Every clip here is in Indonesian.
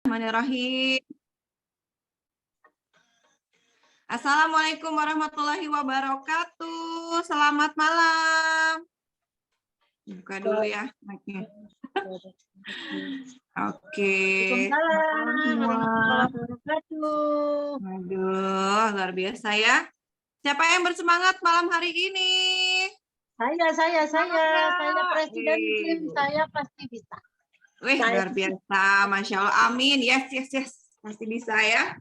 Bismillahirrahmanirrahim. Assalamualaikum warahmatullahi wabarakatuh. Selamat malam. Buka dulu ya. Oke. Waalaikumsalam warahmatullahi wabarakatuh. Aduh, luar biasa ya. Siapa yang bersemangat malam hari ini? Saya presiden tim, saya pasti bisa. Wih, luar biasa. Masya Allah. Amin. Yes. Pasti bisa ya.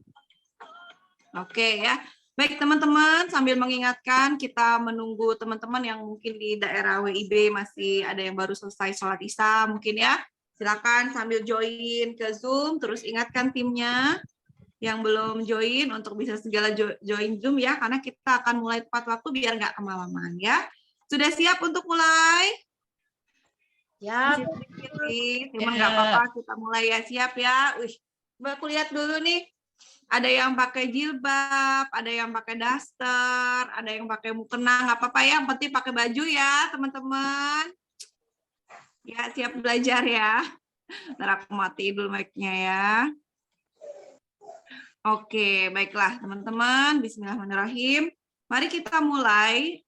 Oke ya. Baik teman-teman, sambil mengingatkan kita menunggu teman-teman yang mungkin di daerah WIB masih ada yang baru selesai sholat isya mungkin ya. Silakan sambil join ke Zoom, terus ingatkan timnya yang belum join untuk bisa segala join Zoom ya, karena kita akan mulai tepat waktu biar nggak kemalaman ya. Sudah siap untuk mulai? Siap. Cuma nggak apa-apa, kita mulai ya. Siap ya. Wih, aku lihat dulu nih. Ada yang pakai jilbab, ada yang pakai daster, ada yang pakai mukena, nggak apa-apa ya, yang penting pakai baju ya teman-teman. Ya, siap belajar ya. Ntar aku mati dulu mic-nya ya. Oke, baiklah teman-teman. Bismillahirrahmanirrahim. Mari kita mulai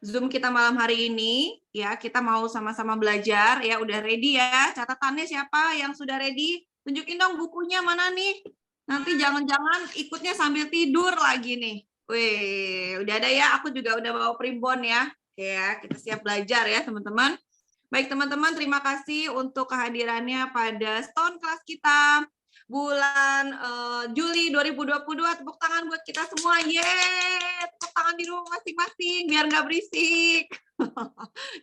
Zoom kita malam hari ini. Ya, kita mau sama-sama belajar. Ya, udah ready ya. Catatannya siapa yang sudah ready? Tunjukin dong bukunya mana nih? Nanti jangan-jangan ikutnya sambil tidur lagi nih. Wih, udah ada ya. Aku juga udah bawa primbon ya. Oke ya, kita siap belajar ya teman-teman. Baik teman-teman, terima kasih untuk kehadirannya pada Stone Class kita bulan Juli 2022. Tepuk tangan buat kita semua. Yeay, tepuk tangan di rumah masing-masing biar nggak berisik.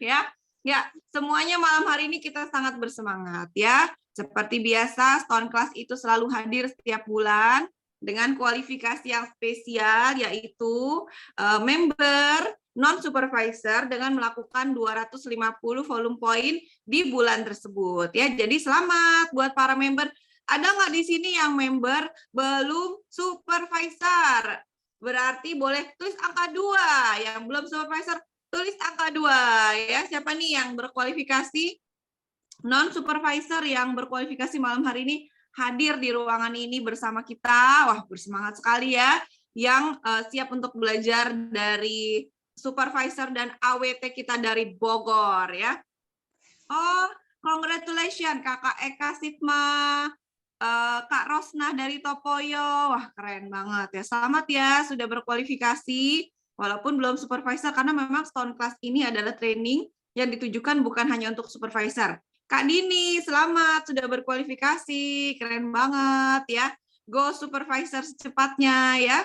Ya, semuanya malam hari ini kita sangat bersemangat ya. Seperti biasa, Stone Class itu selalu hadir setiap bulan dengan kualifikasi yang spesial, yaitu member non-supervisor dengan melakukan 250 volume point di bulan tersebut. Ya, jadi selamat buat para member. Ada nggak di sini yang member belum supervisor? Berarti boleh tulis angka 2. Yang belum supervisor, tulis angka 2. Ya, siapa nih yang berkualifikasi? Non-supervisor yang berkualifikasi malam hari ini hadir di ruangan ini bersama kita. Wah, bersemangat sekali ya. Yang siap untuk belajar dari supervisor dan AWT kita dari Bogor ya. Oh, congratulations Kakak Eka Sitma, Kak Rosnah dari Topoyo. Wah, keren banget ya. Selamat ya sudah berkualifikasi walaupun belum supervisor, karena memang Stone Class ini adalah training yang ditujukan bukan hanya untuk supervisor. Kak Dini, selamat sudah berkualifikasi, keren banget ya. Go supervisor secepatnya ya.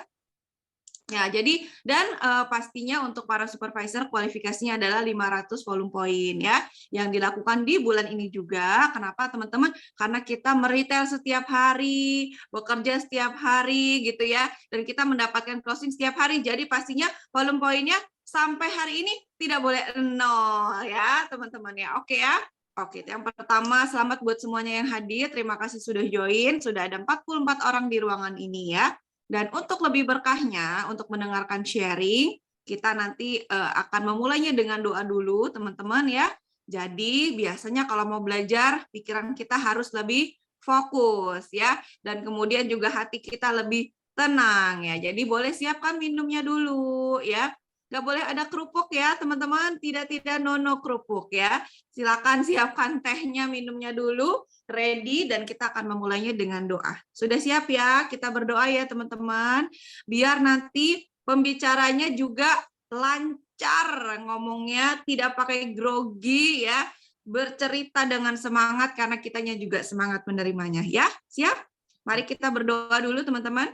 Ya, jadi dan pastinya untuk para supervisor kualifikasinya adalah 500 volume point ya, yang dilakukan di bulan ini juga. Kenapa teman-teman? Karena kita meretail setiap hari, bekerja setiap hari gitu ya, dan kita mendapatkan closing setiap hari. Jadi pastinya volume poinnya sampai hari ini tidak boleh 0 ya, teman-teman ya. Oke ya. Oke, yang pertama selamat buat semuanya yang hadir. Terima kasih sudah join. Sudah ada 44 orang di ruangan ini ya. Dan untuk lebih berkahnya, untuk mendengarkan sharing, kita nanti akan memulainya dengan doa dulu, teman-teman ya. Jadi biasanya kalau mau belajar, pikiran kita harus lebih fokus ya. Dan kemudian juga hati kita lebih tenang ya. Jadi boleh siapkan minumnya dulu ya. Nggak boleh ada kerupuk ya, teman-teman. Tidak no kerupuk ya. Silakan siapkan tehnya, minumnya dulu. Ready, dan kita akan memulainya dengan doa. Sudah siap ya? Kita berdoa ya teman-teman. Biar nanti pembicaranya juga lancar ngomongnya, tidak pakai grogi ya. Bercerita dengan semangat karena kitanya juga semangat menerimanya ya. Siap? Mari kita berdoa dulu teman-teman.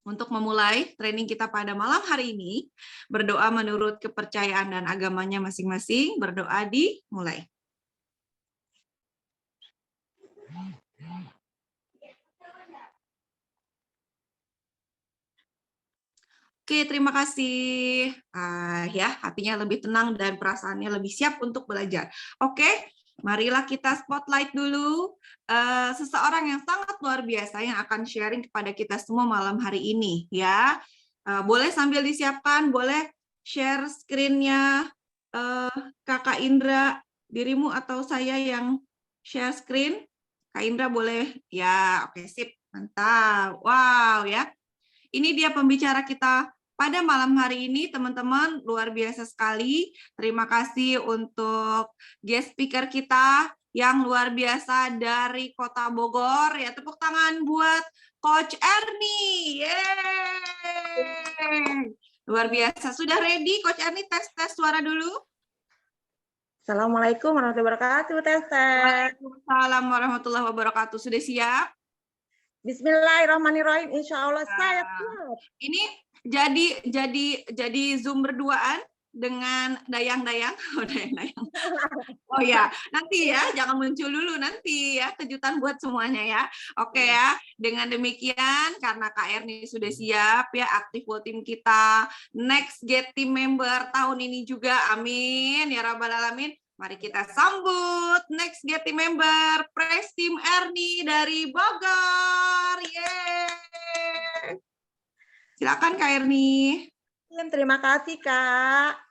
Untuk memulai training kita pada malam hari ini, berdoa menurut kepercayaan dan agamanya masing-masing. Berdoa dimulai. Oke, terima kasih. Ya, hatinya lebih tenang dan perasaannya lebih siap untuk belajar. Oke, marilah kita spotlight dulu seseorang yang sangat luar biasa yang akan sharing kepada kita semua malam hari ini. Ya, boleh sambil disiapkan, boleh share screen-nya Kakak Indra, dirimu atau saya yang share screen. Kak Indra boleh? Ya, oke, sip. Mantap. Wow, ya. Ini dia pembicara kita pada malam hari ini, teman-teman. Luar biasa sekali. Terima kasih untuk guest speaker kita yang luar biasa dari Kota Bogor. Ya, tepuk tangan buat Coach Ernie. Yeay. Luar biasa. Sudah ready, Coach Ernie? Tes suara dulu. Assalamualaikum warahmatullahi wabarakatuh, tes. Waalaikumsalam warahmatullahi wabarakatuh. Sudah siap? Bismillahirrahmanirrahim. Insya Allah saya Nah, siap. ini jadi Zoom berduaan dengan dayang-dayang. Oh, dayang-dayang. Oh ya, nanti ya, jangan muncul dulu nanti ya, kejutan buat semuanya ya. Oke ya, dengan demikian karena Kak Erni sudah siap ya, aktif buat tim kita. Next Get Team Member tahun ini juga, amin ya rabbal alamin. Mari kita sambut next Get Team Member, Press Team Erni dari Bogor. Yeay. Silakan Kak Erni. Terima kasih, Kak.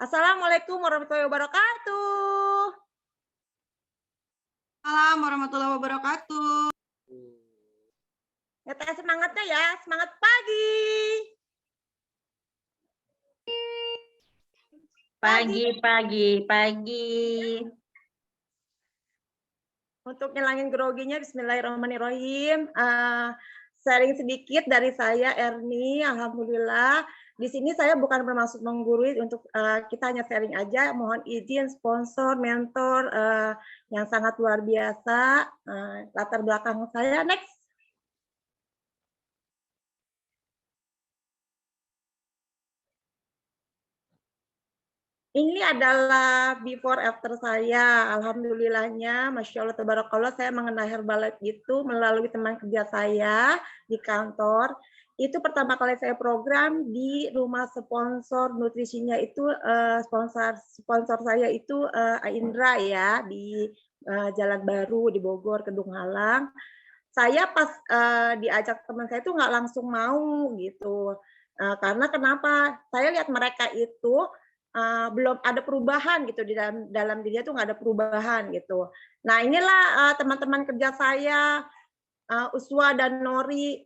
Assalamualaikum warahmatullahi wabarakatuh. Assalamualaikum warahmatullahi wabarakatuh. Ya, tes semangatnya ya, semangat pagi. Pagi. Untuk nyelangin groginya, bismillahirrahmanirrahim. Sharing sedikit dari saya, Erni. Alhamdulillah. Di sini saya bukan bermaksud menggurui, untuk kita hanya sharing aja. Mohon izin sponsor, mentor yang sangat luar biasa. Latar belakang saya, next. Ini adalah before after saya. Alhamdulillahnya, Masya Allah, Tabarakallah, saya mengenal Herbalife itu melalui teman kerja saya di kantor. Itu pertama kali saya program di rumah sponsor nutrisinya itu, sponsor saya itu Indra ya, di Jalan Baru di Bogor, Kedung Halang. Saya pas diajak teman saya itu nggak langsung mau gitu. Karena kenapa? Saya lihat mereka itu belum ada perubahan gitu di dalam dirinya tuh nggak ada perubahan gitu. Nah inilah teman-teman kerja saya, Uswa dan Nori,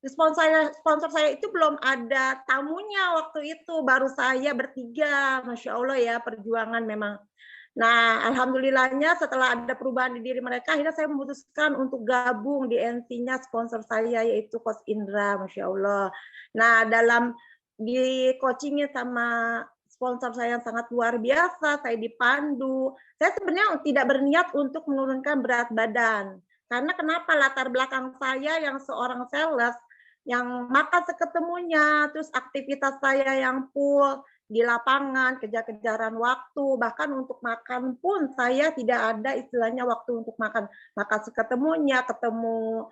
sponsor saya itu belum ada tamunya waktu itu, baru saya bertiga, Masya Allah ya, perjuangan memang. Nah, alhamdulillahnya setelah ada perubahan di diri mereka, akhirnya saya memutuskan untuk gabung di NC-nya sponsor saya, yaitu Coach Indra, Masya Allah. Nah, di coachingnya sama sponsor saya yang sangat luar biasa, saya dipandu. Saya sebenarnya tidak berniat untuk menurunkan berat badan. Karena kenapa? Latar belakang saya yang seorang sales, yang makan seketemunya, terus aktivitas saya yang full, di lapangan, kejar-kejaran waktu, bahkan untuk makan pun saya tidak ada istilahnya waktu untuk makan. Makan seketemunya, ketemu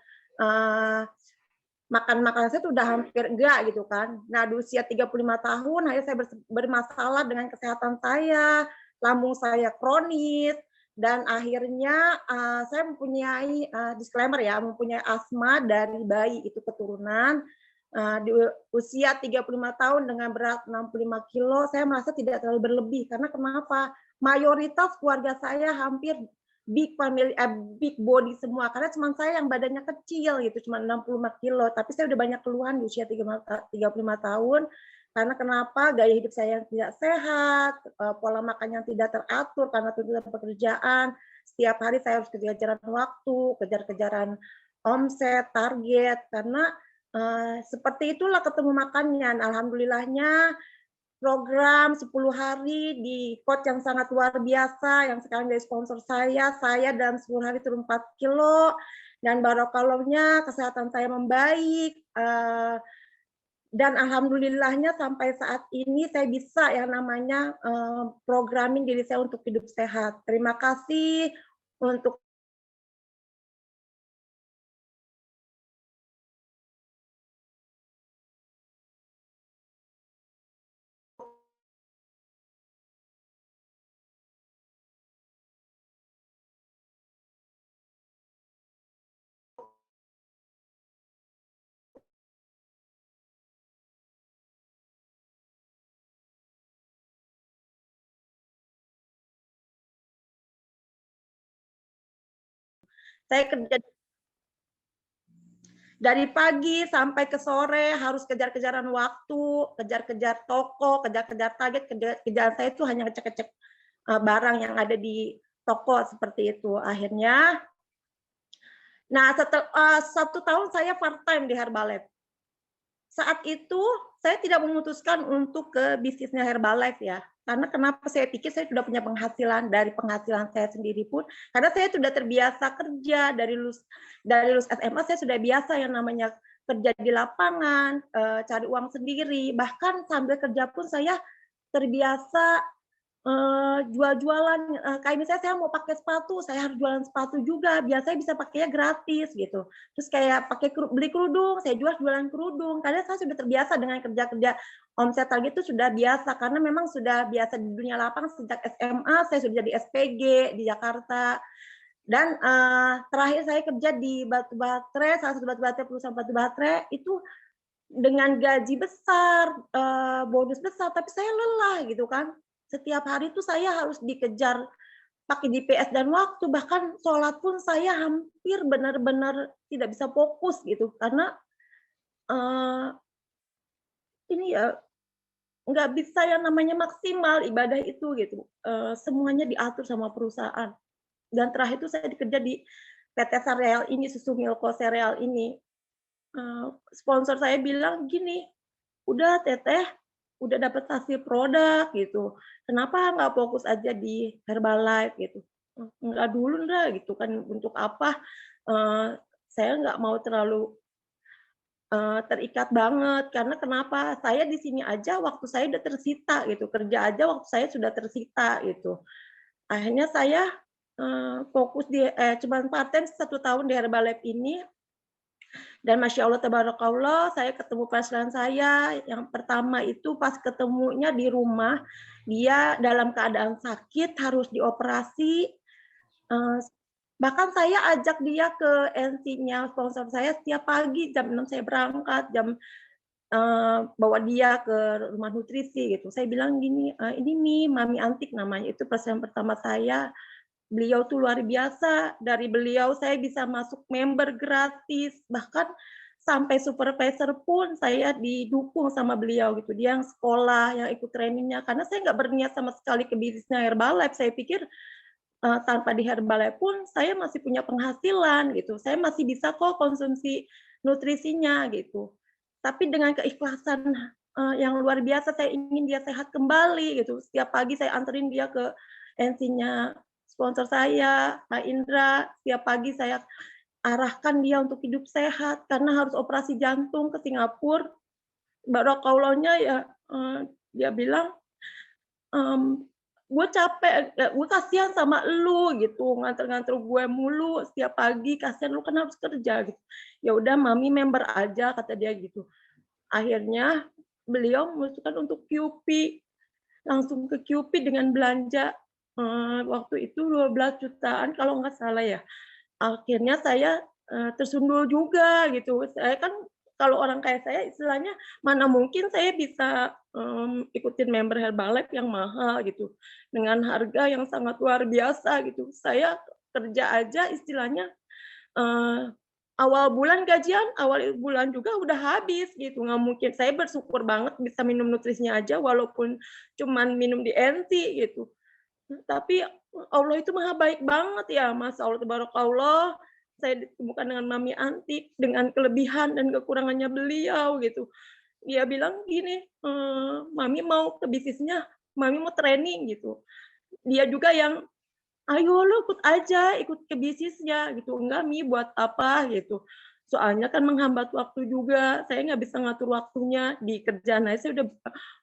makan saya tuh udah hampir enggak gitu kan. Nah, di usia 35 tahun akhirnya saya bermasalah dengan kesehatan saya, lambung saya kronis, dan akhirnya saya mempunyai disclaimer ya, mempunyai asma dari bayi, itu keturunan. Di usia 35 tahun dengan berat 65 kilo, saya merasa tidak terlalu berlebih. Karena kenapa? Mayoritas keluarga saya hampir big family, big body semua. Karena cuma saya yang badannya kecil gitu, cuma 65 kilo. Tapi saya udah banyak keluhan di usia 35 tahun. Karena kenapa? Gaya hidup saya yang tidak sehat, pola makan yang tidak teratur karena tuntutan pekerjaan. Setiap hari saya harus kejar-kejaran waktu, kejar-kejaran omset, target. Karena seperti itulah ketemu makannya. Alhamdulillahnya program 10 hari di coach yang sangat luar biasa, yang sekarang jadi sponsor saya dalam 10 hari turun 4 kilo, dan barokallahnya kesehatan saya membaik, dan alhamdulillahnya sampai saat ini saya bisa yang namanya programming diri saya untuk hidup sehat. Terima kasih untuk Saya kerja dari pagi sampai ke sore, harus kejar-kejaran waktu, kejar-kejar toko, kejar-kejar target, kerjaan saya itu hanya ngecek-ngecek barang yang ada di toko seperti itu. Akhirnya, nah setelah 1 tahun saya part time di Herbalife. Saat itu saya tidak memutuskan untuk ke bisnisnya Herbalife ya. Karena kenapa saya pikir saya sudah punya penghasilan dari penghasilan saya sendiri pun, karena saya sudah terbiasa kerja dari lulus SMA saya sudah biasa yang namanya kerja di lapangan, cari uang sendiri, bahkan sambil kerja pun saya terbiasa jual-jualan, kayak misalnya saya mau pakai sepatu, saya harus jualan sepatu juga, biar saya bisa pakainya gratis gitu. Terus kayak beli kerudung, saya jualan kerudung, karena saya sudah terbiasa dengan kerja-kerja omset target itu sudah biasa, karena memang sudah biasa di dunia lapangan sejak SMA, saya sudah jadi SPG di Jakarta. Dan, terakhir saya kerja di batu baterai, salah satu perusahaan batu baterai, itu dengan gaji besar, bonus besar, tapi saya lelah gitu kan. Setiap hari itu saya harus dikejar pakai GPS dan waktu, bahkan sholat pun saya hampir benar-benar tidak bisa fokus gitu, karena, eee, ini ya, nggak bisa yang namanya maksimal ibadah itu gitu, semuanya diatur sama perusahaan. Dan terakhir itu saya kerja di PT Sereal ini, Susu Milko Sereal ini, sponsor saya bilang gini, "Udah Teteh, udah dapat hasil produk gitu, kenapa nggak fokus aja di Herbalife?" Gitu. "Enggak dulu Ndra," gitu kan, "untuk apa?" Saya nggak mau terlalu, terikat banget, karena kenapa, saya di sini aja waktu saya udah tersita gitu, kerja aja waktu saya sudah tersita gitu. Akhirnya saya, fokus di cuman part-time 1 tahun di Herbalife ini. Dan Masya Allah, tabarakallah, saya ketemu pasien saya, yang pertama itu pas ketemunya di rumah, dia dalam keadaan sakit, harus dioperasi, bahkan saya ajak dia ke NC-nya sponsor saya setiap pagi jam 6 saya berangkat, bawa dia ke rumah nutrisi gitu. Saya bilang gini, "Ini nih Mami Antik," namanya, itu pasien pertama saya. Beliau tuh luar biasa, dari beliau saya bisa masuk member gratis, bahkan sampai supervisor pun saya didukung sama beliau gitu. Dia yang sekolah, yang ikut trainingnya, karena saya nggak berniat sama sekali ke bisnisnya Herbalife. Saya pikir tanpa di Herbalife pun saya masih punya penghasilan gitu. Saya masih bisa kok konsumsi nutrisinya gitu. Tapi dengan keikhlasan yang luar biasa, saya ingin dia sehat kembali gitu. Setiap pagi saya anterin dia ke NC-nya sponsor saya, Pak Indra. Setiap pagi saya arahkan dia untuk hidup sehat karena harus operasi jantung ke Singapura. Barakallahnya ya, dia bilang, "Gue capek, gue kasihan sama lu gitu, nganter-nganter gue mulu setiap pagi, kasihan lu kan harus kerja," gitu. "Ya udah Mami member aja," kata dia gitu. Akhirnya beliau memutuskan untuk QP, langsung ke QP dengan belanja, waktu itu 12 jutaan kalau nggak salah ya. Akhirnya saya, tersundul juga gitu. Saya kan kalau orang kayak saya istilahnya mana mungkin saya bisa, ikutin member Herbalife yang mahal gitu, dengan harga yang sangat luar biasa gitu. Saya kerja aja istilahnya, eee, awal bulan juga udah habis gitu, nggak mungkin. Saya bersyukur banget bisa minum nutrisinya aja walaupun cuman minum di NT gitu. Tapi Allah itu maha baik banget ya, Masya Allah, tabarakallah, saya ditemukan dengan Mami Antik, dengan kelebihan dan kekurangannya beliau gitu. Dia bilang gini, "Mami mau ke bisnisnya, Mami mau training," gitu. Dia juga yang, "Ayo lu ikut aja, ikut ke bisnisnya," gitu. "Enggak Mi, buat apa?" gitu. Soalnya kan menghambat waktu juga, saya nggak bisa ngatur waktunya di kerjaan saya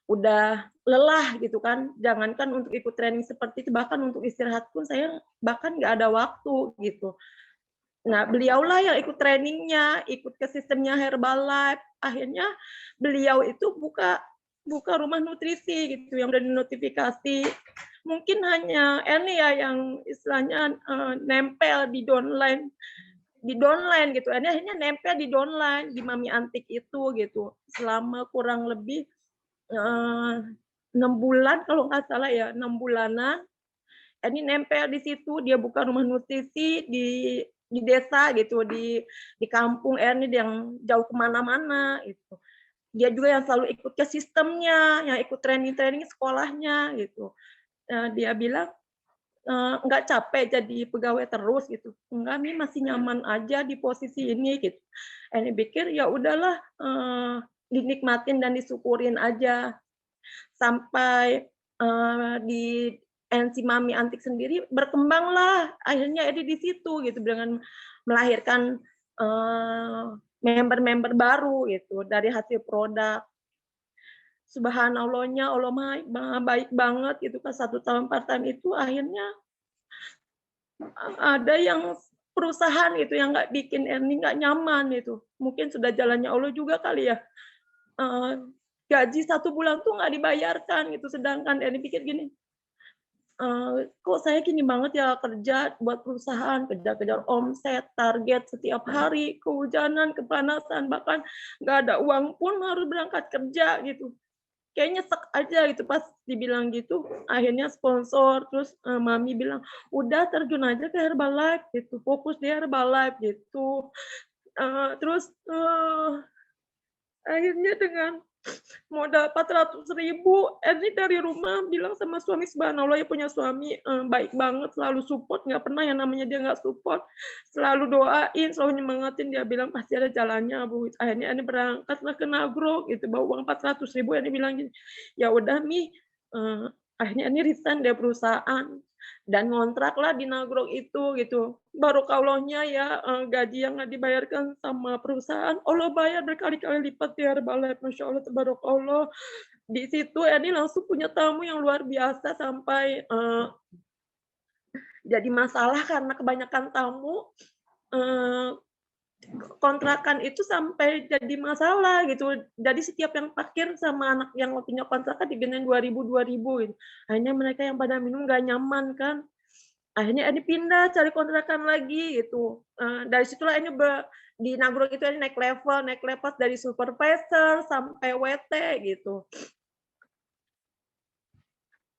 udah lelah gitu kan, jangankan untuk ikut training seperti itu, bahkan untuk istirahat pun saya bahkan nggak ada waktu gitu. Nah, beliaulah yang ikut trainingnya, ikut ke sistemnya Herbalife, akhirnya beliau itu buka buka rumah nutrisi gitu yang udah dinotifikasi. Mungkin hanya ini ya yang istilahnya, nempel di downline gitu, akhirnya nempel di downline, di Mami Antik itu gitu, selama kurang lebih, eee, 6 bulan kalau nggak salah ya, 6 bulanan, ini nempel di situ, dia buka rumah nutrisi di di desa gitu, di kampung Erni yang jauh kemana-mana gitu. Dia juga yang selalu ikut ke sistemnya, yang ikut training sekolahnya gitu. Dia bilang, nggak capek jadi pegawai terus gitu. Enggak, Mi masih nyaman aja di posisi ini gitu. Erni pikir ya udahlah, dinikmatin dan disyukurin aja. Sampai di NC Mami Antik sendiri berkembanglah akhirnya Edi di situ gitu dengan melahirkan member-member baru gitu dari hasil produk. Subhanallahnya Allah baik banget gitu pas 1 tahun part time itu akhirnya ada yang perusahaan itu yang nggak bikin Erni nggak nyaman itu. Mungkin sudah jalannya Allah juga kali ya. Gaji 1 bulan tuh nggak dibayarkan gitu, sedangkan Erni pikir gini, kok saya gini banget ya kerja buat perusahaan, kejar-kejar omset, target setiap hari, kehujanan, kepanasan, bahkan nggak ada uang pun harus berangkat kerja gitu. Kayaknya nyesek aja gitu pas dibilang gitu, akhirnya sponsor, terus Mami bilang, "Udah terjun aja ke Herbalife," gitu, "fokus di Herbalife," gitu. Terus akhirnya dengan modal 400.000, Erni dari rumah bilang sama suami, subhanallah ya punya suami baik banget, selalu support, nggak pernah yang namanya dia nggak support, selalu doain, selalu nyemangatin, dia bilang pasti ada jalannya Bu. Akhirnya Erni berangkatlah ke Nagrog gitu, bawa uang 400.000, Erni bilang gini, ya udah Mi, akhirnya Erni resign dari perusahaan dan ngontraklah di Nagrog itu gitu. Barokallahnya ya gaji yang nggak dibayarkan sama perusahaan, Allah bayar berkali-kali lipat di Herbalife, Masya Allah, tabarakallah. Di situ Eni langsung punya tamu yang luar biasa sampai jadi masalah karena kebanyakan tamu, kontrakan itu sampai jadi masalah gitu. Jadi setiap yang parkir sama anak yang punya kontrakan digenain 2.000 gitu. Akhirnya mereka yang pada minum nggak nyaman kan. Akhirnya Eni pindah cari kontrakan lagi gitu. Dari situlah Eni di Nagrog itu Eni naik level dari supervisor sampai WT gitu.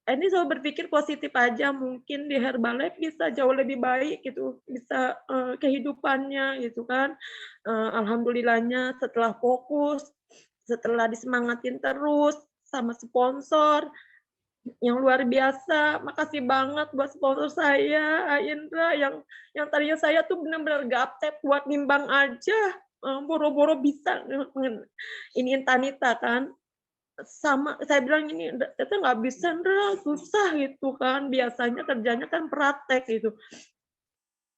Eni selalu berpikir positif aja, mungkin di Herbalife bisa jauh lebih baik gitu, bisa kehidupannya gitu kan. Alhamdulillahnya setelah fokus, setelah disemangatin terus sama sponsor yang luar biasa, makasih banget buat sponsor saya, Indra, yang tadinya saya tuh benar-benar gaptek buat nimbang aja, boro-boro bisa iniin Tanita kan. Sama saya bilang ini, "Tete nggak bisa, Ndra, susah," gitu kan, biasanya kerjanya kan praktek gitu.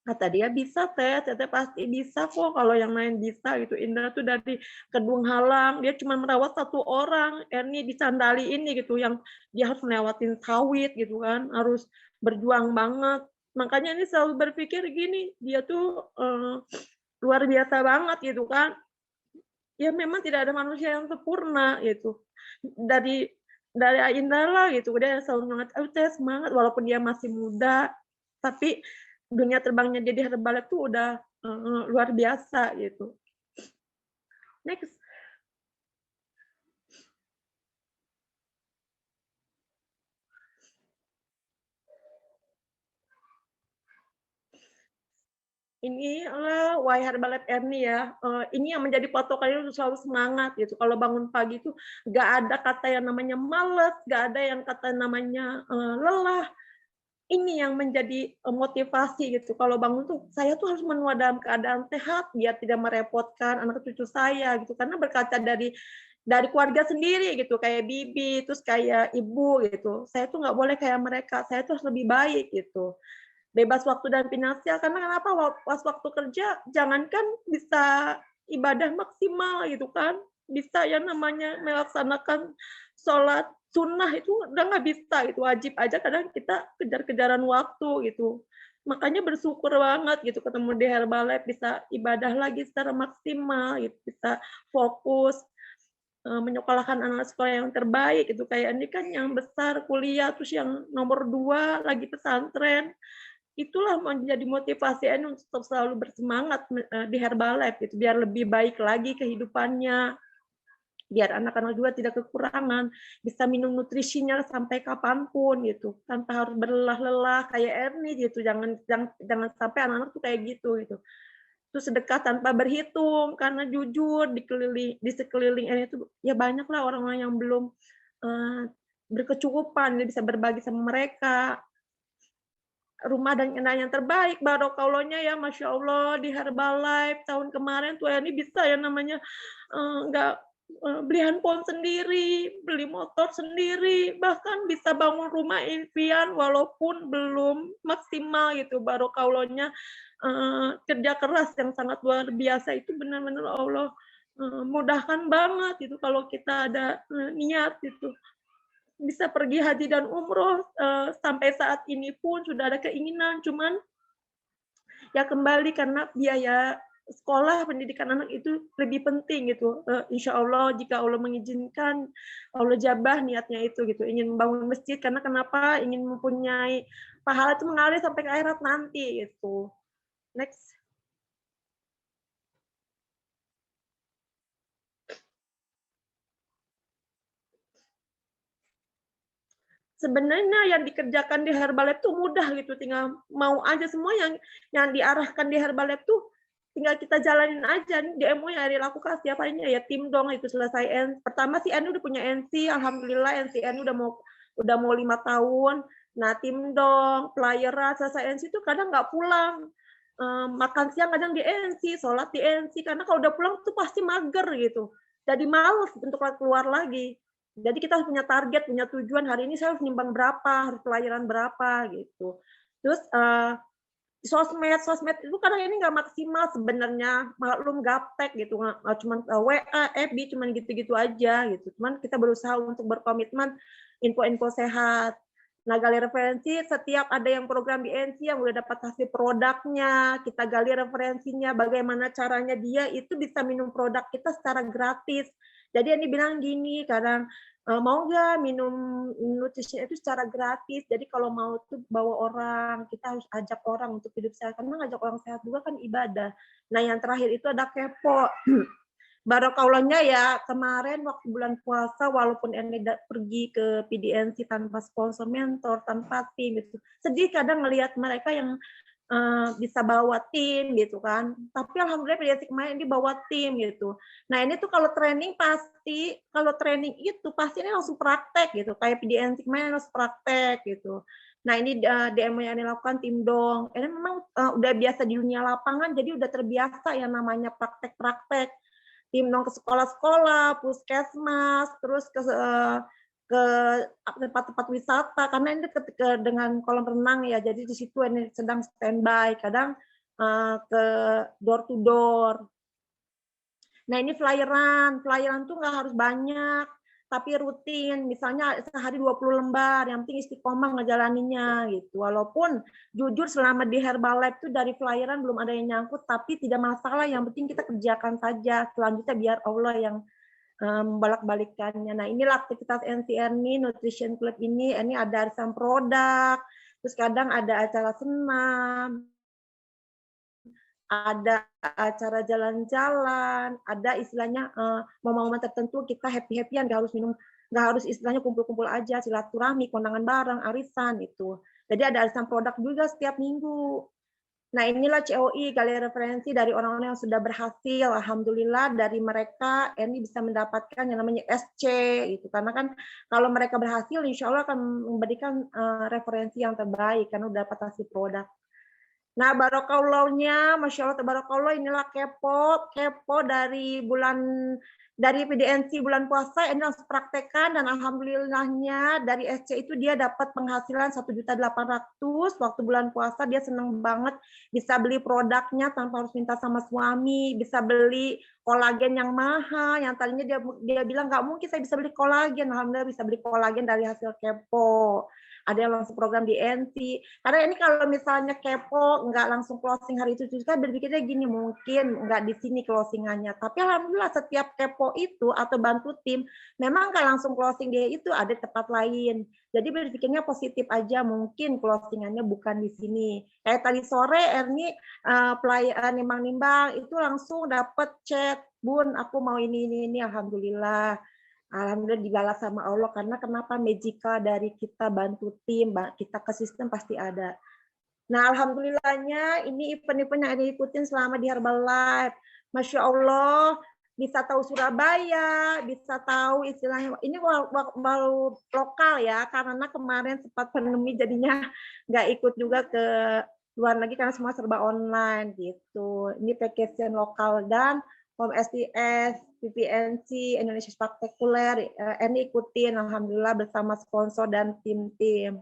Kata dia, "Bisa Teh, Tete pasti bisa kok kalau yang lain bisa," gitu. Indra tuh dari Kedung Halang, dia cuma merawat 1 orang, Erni di Candali ini gitu, yang dia harus ngelewatin sawit gitu kan, harus berjuang banget. Makanya ini selalu berpikir gini, dia tuh luar biasa banget gitu kan. Ya memang tidak ada manusia yang sempurna gitu. Dari Ainda lah gitu, dia selalu semangat, "Ayo Teh semangat," walaupun dia masih muda, tapi dunia terbangnya dia di Herbalife tuh udah luar biasa gitu. Next. Ini adalah Why Herbalife Erni ya, ini yang menjadi patokannya untuk selalu semangat gitu. Kalau bangun pagi itu nggak ada kata yang namanya males, nggak ada yang kata namanya lelah. Ini yang menjadi motivasi gitu. Kalau bangun tuh, saya tuh harus menua dalam keadaan sehat biar tidak merepotkan anak cucu saya gitu. Karena berkaca dari keluarga sendiri gitu, kayak bibi, terus kayak ibu gitu. Saya tuh nggak boleh kayak mereka, saya tuh harus lebih baik gitu. Bebas waktu dan finansial, karena kenapa? Pas waktu kerja, jangankan bisa ibadah maksimal gitu kan, bisa ya namanya melaksanakan sholat sunnah itu udah nggak bisa, itu wajib aja kadang kita kejar-kejaran waktu gitu. Makanya bersyukur banget gitu ketemu di Herbalife, bisa ibadah lagi secara maksimal gitu, bisa fokus menyekolahkan anak sekolah yang terbaik gitu. Kayak ini kan yang besar kuliah, terus yang nomor 2 lagi pesantren. Itulah menjadi motivasi Eni untuk selalu bersemangat di Herbalife gitu, biar lebih baik lagi kehidupannya. biar anak-anak juga tidak kekurangan, bisa minum nutrisinya sampai kapanpun gitu, tanpa harus berlelah-lelah kayak Erni gitu, jangan sampai anak-anak tuh kayak gitu gitu. Terus sedekah tanpa berhitung, karena jujur di sekeliling Erni itu ya banyaklah orang-orang yang belum berkecukupan, dia bisa berbagi sama mereka. Rumah dan yang terbaik, barokallahnya ya, Masya Allah, di Herbalife tahun kemarin tuh Erni bisa ya namanya nggak beli handphone sendiri, beli motor sendiri, bahkan bisa bangun rumah impian walaupun belum maksimal gitu. Barokallahnya kerja keras yang sangat luar biasa itu benar-benar Allah mudahkan banget itu kalau kita ada niat gitu. Bisa pergi haji dan umroh sampai saat ini pun sudah ada keinginan, cuman ya kembali karena biaya sekolah pendidikan anak itu lebih penting gitu. Insya Allah jika Allah mengizinkan, Allah jabah niatnya itu gitu, ingin membangun masjid karena kenapa? Ingin mempunyai pahala itu mengalir sampai ke akhirat nanti gitu. Next. Sebenarnya yang dikerjakan di Herbalife tuh mudah gitu, tinggal mau aja semua yang diarahkan di Herbalife tuh tinggal kita jalanin aja. Nih demo yang dilakukan setiap harinya ya tim dong itu selesai. Pertama si Eni udah punya NC, alhamdulillah NC Eni udah mau 5 tahun. Nah tim dong, pelayaran selesai NC itu kadang nggak pulang. Makan siang kadang di NC, sholat di NC, karena kalau udah pulang tuh pasti mager gitu. Jadi males untuk keluar lagi. Jadi kita harus punya target, punya tujuan, hari ini saya harus nimbang berapa, harus pelayaran berapa gitu. Terus sosmed itu kadang ini nggak maksimal sebenarnya, maklum gaptek gitu, cuma WA, FB, cuma gitu-gitu aja gitu. Cuman kita berusaha untuk berkomitmen info-info sehat. Nah, gali referensi setiap ada yang program di NC yang udah dapat hasil produknya, kita gali referensinya, bagaimana caranya dia itu bisa minum produk kita secara gratis. Jadi ini bilang gini, kadang mau nggak minum nutrisi itu secara gratis. Jadi kalau mau tuh bawa orang, kita harus ajak orang untuk hidup sehat. Karena ngajak orang sehat juga kan ibadah. Nah yang terakhir itu ada kepo. Barokallahnya ya kemarin waktu bulan puasa walaupun Eni pergi ke PDNC tanpa sponsor mentor, tanpa tim gitu. Sedih kadang ngelihat mereka yang bisa bawa tim gitu kan. Tapi alhamdulillah PDNC kemarin ini bawa tim gitu. Nah ini tuh kalau training itu pasti ini langsung praktek gitu. Kayak PDNC kemarin harus praktek gitu. Nah ini DM yang dilakukan tim dong. Ini memang udah biasa di dunia lapangan, jadi udah terbiasa yang namanya praktek-praktek. Tim dong ke sekolah-sekolah, puskesmas, terus ke tempat-tempat wisata karena ini dekat dengan kolam renang ya, jadi di situ ini sedang standby, kadang ke door to door. Nah ini flyeran tuh nggak harus banyak, tapi rutin, misalnya sehari 20 lembar, yang penting istiqomah ngejalaninnya gitu. Walaupun jujur selama di Herbalife tuh dari flyeran belum ada yang nyangkut, tapi tidak masalah, yang penting kita kerjakan saja. Selanjutnya biar Allah yang membolak-balikannya. Nah inilah aktivitas NCRNI, Nutrition Club ini ada arisan produk, terus kadang ada acara senam, ada acara jalan-jalan, ada istilahnya momen-momen tertentu kita happy-happyan, nggak harus istilahnya kumpul-kumpul aja, silaturahmi, kondangan bareng, arisan itu. Jadi ada arisan produk juga setiap minggu. Nah inilah COI, gali referensi dari orang-orang yang sudah berhasil. Alhamdulillah dari mereka ini bisa mendapatkan yang namanya SC gitu. Karena kan kalau mereka berhasil, insya Allah akan memberikan referensi yang terbaik karena udah dapat hasil produk. Nah, barokallahnya, Masya Allah, tabarakallah, inilah kepo dari PDNC bulan puasa, ini harus praktekkan, dan alhamdulillahnya dari SC itu dia dapat penghasilan 1.800.000, waktu bulan puasa dia senang banget, bisa beli produknya tanpa harus minta sama suami, bisa beli kolagen yang mahal, yang tadinya dia bilang, nggak mungkin saya bisa beli kolagen, alhamdulillah bisa beli kolagen dari hasil kepo. ada yang langsung program di NT. Karena ini kalau misalnya kepo, nggak langsung closing hari itu juga berpikirnya gini, mungkin nggak di sini closingannya. Tapi alhamdulillah setiap kepo itu atau bantu tim, memang nggak langsung closing dia itu ada tempat lain. Jadi berpikirnya positif aja, mungkin closingannya bukan di sini. Kayak tadi sore Erni nimbang-nimbang itu langsung dapat chat, Bun, aku mau ini. Alhamdulillah. Alhamdulillah dibalas sama Allah, karena kenapa magical dari kita bantu tim, kita ke sistem pasti ada. Nah, alhamdulillahnya ini event-event yang ada ikutin selama di Herbalife. Masya Allah, bisa tahu Surabaya, bisa tahu istilahnya, ini baru lokal ya, karena kemarin sempat pandemi jadinya nggak ikut juga ke luar negeri karena semua serba online gitu. Ini package lokal dan Home SDS, PPNC, Indonesia Spektakuler, ini ikutin alhamdulillah bersama sponsor dan tim-tim.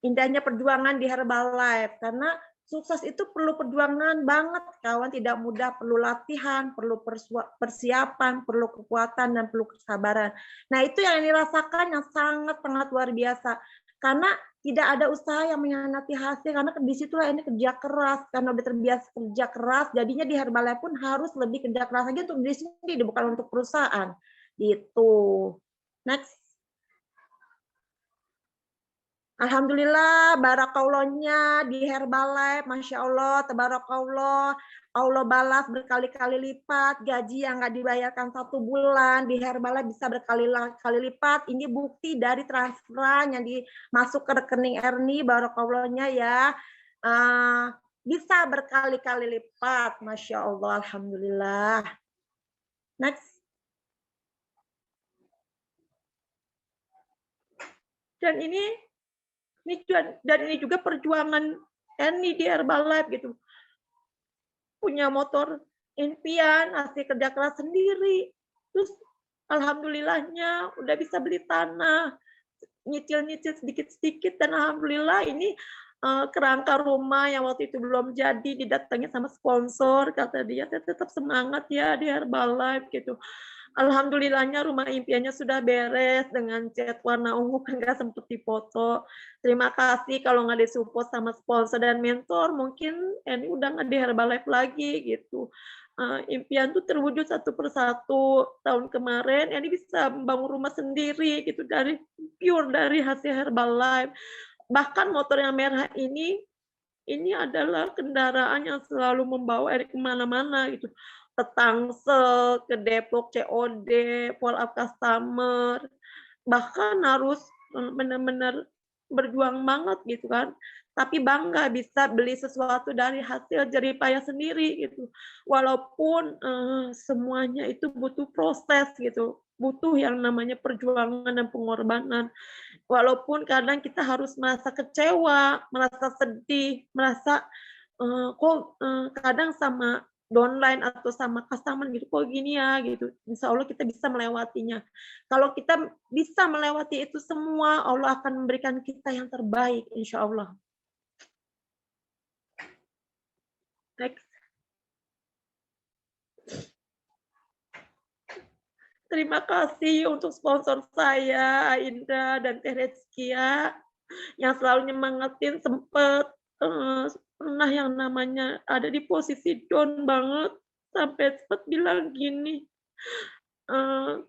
Indahnya perjuangan di Herbalife, karena sukses itu perlu perjuangan banget, kawan, tidak mudah, perlu latihan, perlu persiapan, perlu kekuatan, dan perlu kesabaran. Nah, itu yang dirasakan yang sangat luar biasa, karena tidak ada usaha yang mengkhianati hasil, karena di situlah ini kerja keras, karena udah terbiasa kerja keras, jadinya di Herbalife pun harus lebih kerja keras lagi untuk diri sendiri, bukan untuk perusahaan. Gitu. Next. Alhamdulillah, barakallahnya di Herbalife, Masya Allah, tabarakallah, Allah balas berkali-kali lipat, gaji yang nggak dibayarkan 1 bulan, di Herbalife bisa berkali-kali lipat, ini bukti dari transferan yang masuk ke rekening Erni, barakallahnya ya, bisa berkali-kali lipat, Masya Allah, Alhamdulillah. Next. Dan ini juga perjuangan Erni di Herbalife gitu. Punya motor impian, hasil kerja keras sendiri. Terus alhamdulillahnya udah bisa beli tanah, nyicil-nyicil sedikit-sedikit, dan alhamdulillah ini kerangka rumah yang waktu itu belum jadi didatangi sama sponsor, kata dia tetap semangat ya di Herbalife gitu. Alhamdulillahnya rumah impiannya sudah beres dengan cat warna ungu, kan nggak sempet dipoto. Terima kasih kalau nggak disupport sama sponsor dan mentor, mungkin ini udah nggak di Herbalife lagi gitu. Impian tuh terwujud satu persatu. Tahun kemarin ini bisa membangun rumah sendiri gitu dari hasil Herbalife. Bahkan motor yang merah ini adalah kendaraan yang selalu membawa Erik kemana-mana gitu. Ke Tangsel, ke Depok COD, follow up customer, bahkan harus benar-benar berjuang banget gitu kan. Tapi bangga bisa beli sesuatu dari hasil jerih payah sendiri gitu. Walaupun semuanya itu butuh proses gitu, butuh yang namanya perjuangan dan pengorbanan. Walaupun kadang kita harus merasa kecewa, merasa sedih, merasa kadang sama downline atau sama customer gitu, kok gini ya gitu. Insya Allah kita bisa melewatinya. Kalau kita bisa melewati itu semua, Allah akan memberikan kita yang terbaik, insya Allah. Next. Terima kasih untuk sponsor saya, Indra dan Teh Rezkia, yang selalu nyemangatin, sempet pernah yang namanya ada di posisi down banget, sampai sempat bilang gini,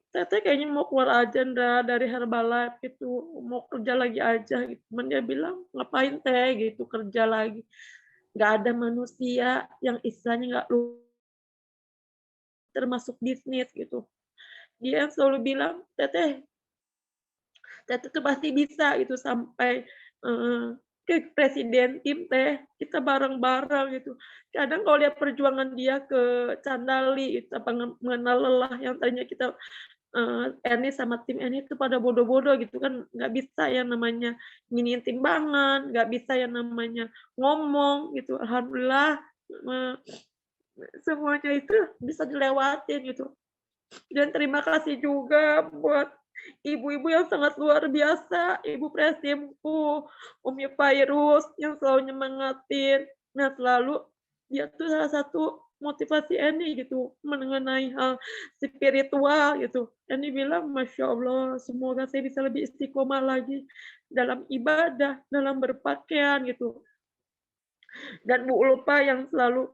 Teteh kayaknya mau keluar aja Ndra dari Herbalife gitu, mau kerja lagi aja gitu. Cuman dia bilang, ngapain Teh gitu kerja lagi. Nggak ada manusia yang istilahnya nggak termasuk bisnis gitu. Dia selalu bilang, Teteh tuh pasti bisa gitu sampai ke presiden tim Teh, kita bareng-bareng gitu. Kadang kalau lihat perjuangan dia ke Candali, itu apa mengenal lelah yang tadinya kita Erni sama tim Erni itu pada bodoh-bodoh gitu kan, nggak bisa yang namanya nginiin timbangan, nggak bisa yang namanya ngomong gitu. Alhamdulillah semuanya itu bisa dilewatin gitu. Dan terima kasih juga buat ibu-ibu yang sangat luar biasa, Ibu Presimku, Umi Fairuz yang selalu nyemangatin. Nah, selalu dia tuh salah satu motivasi Eni gitu mengenai hal spiritual gitu. Eni bilang, "Masya Allah, semoga saya bisa lebih istiqomah lagi dalam ibadah, dalam berpakaian," gitu. Dan Bu Ulfa yang selalu,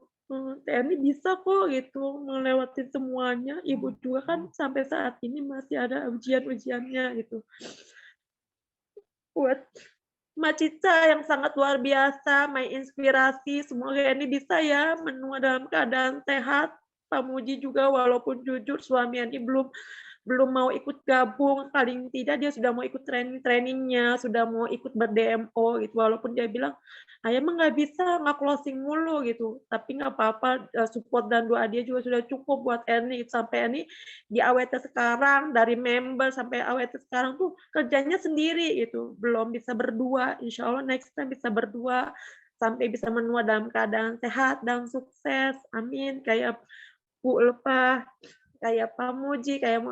"Teh Eni bisa kok," gitu, melewati semuanya. Ibu juga kan sampai saat ini masih ada ujian-ujiannya gitu. Buat Mbak Cica yang sangat luar biasa, my inspirasi, semoga ini bisa ya menua dalam keadaan sehat. Pak Muji juga walaupun jujur suami Eni belum belum mau ikut gabung, paling tidak dia sudah mau ikut training-trainingnya, sudah mau ikut ber-DMO gitu, walaupun dia bilang, "Ayah mah nggak bisa, nggak closing mulu," gitu. Tapi nggak apa-apa, support dan doa dia juga sudah cukup buat Eni, sampai Eni di AWT sekarang, dari member sampai AWT sekarang tuh kerjanya sendiri gitu, belum bisa berdua. Insya Allah next time bisa berdua, sampai bisa menua dalam keadaan sehat dan sukses, amin. Kayak Bu Ulfa, kayak Pak Muji, kayak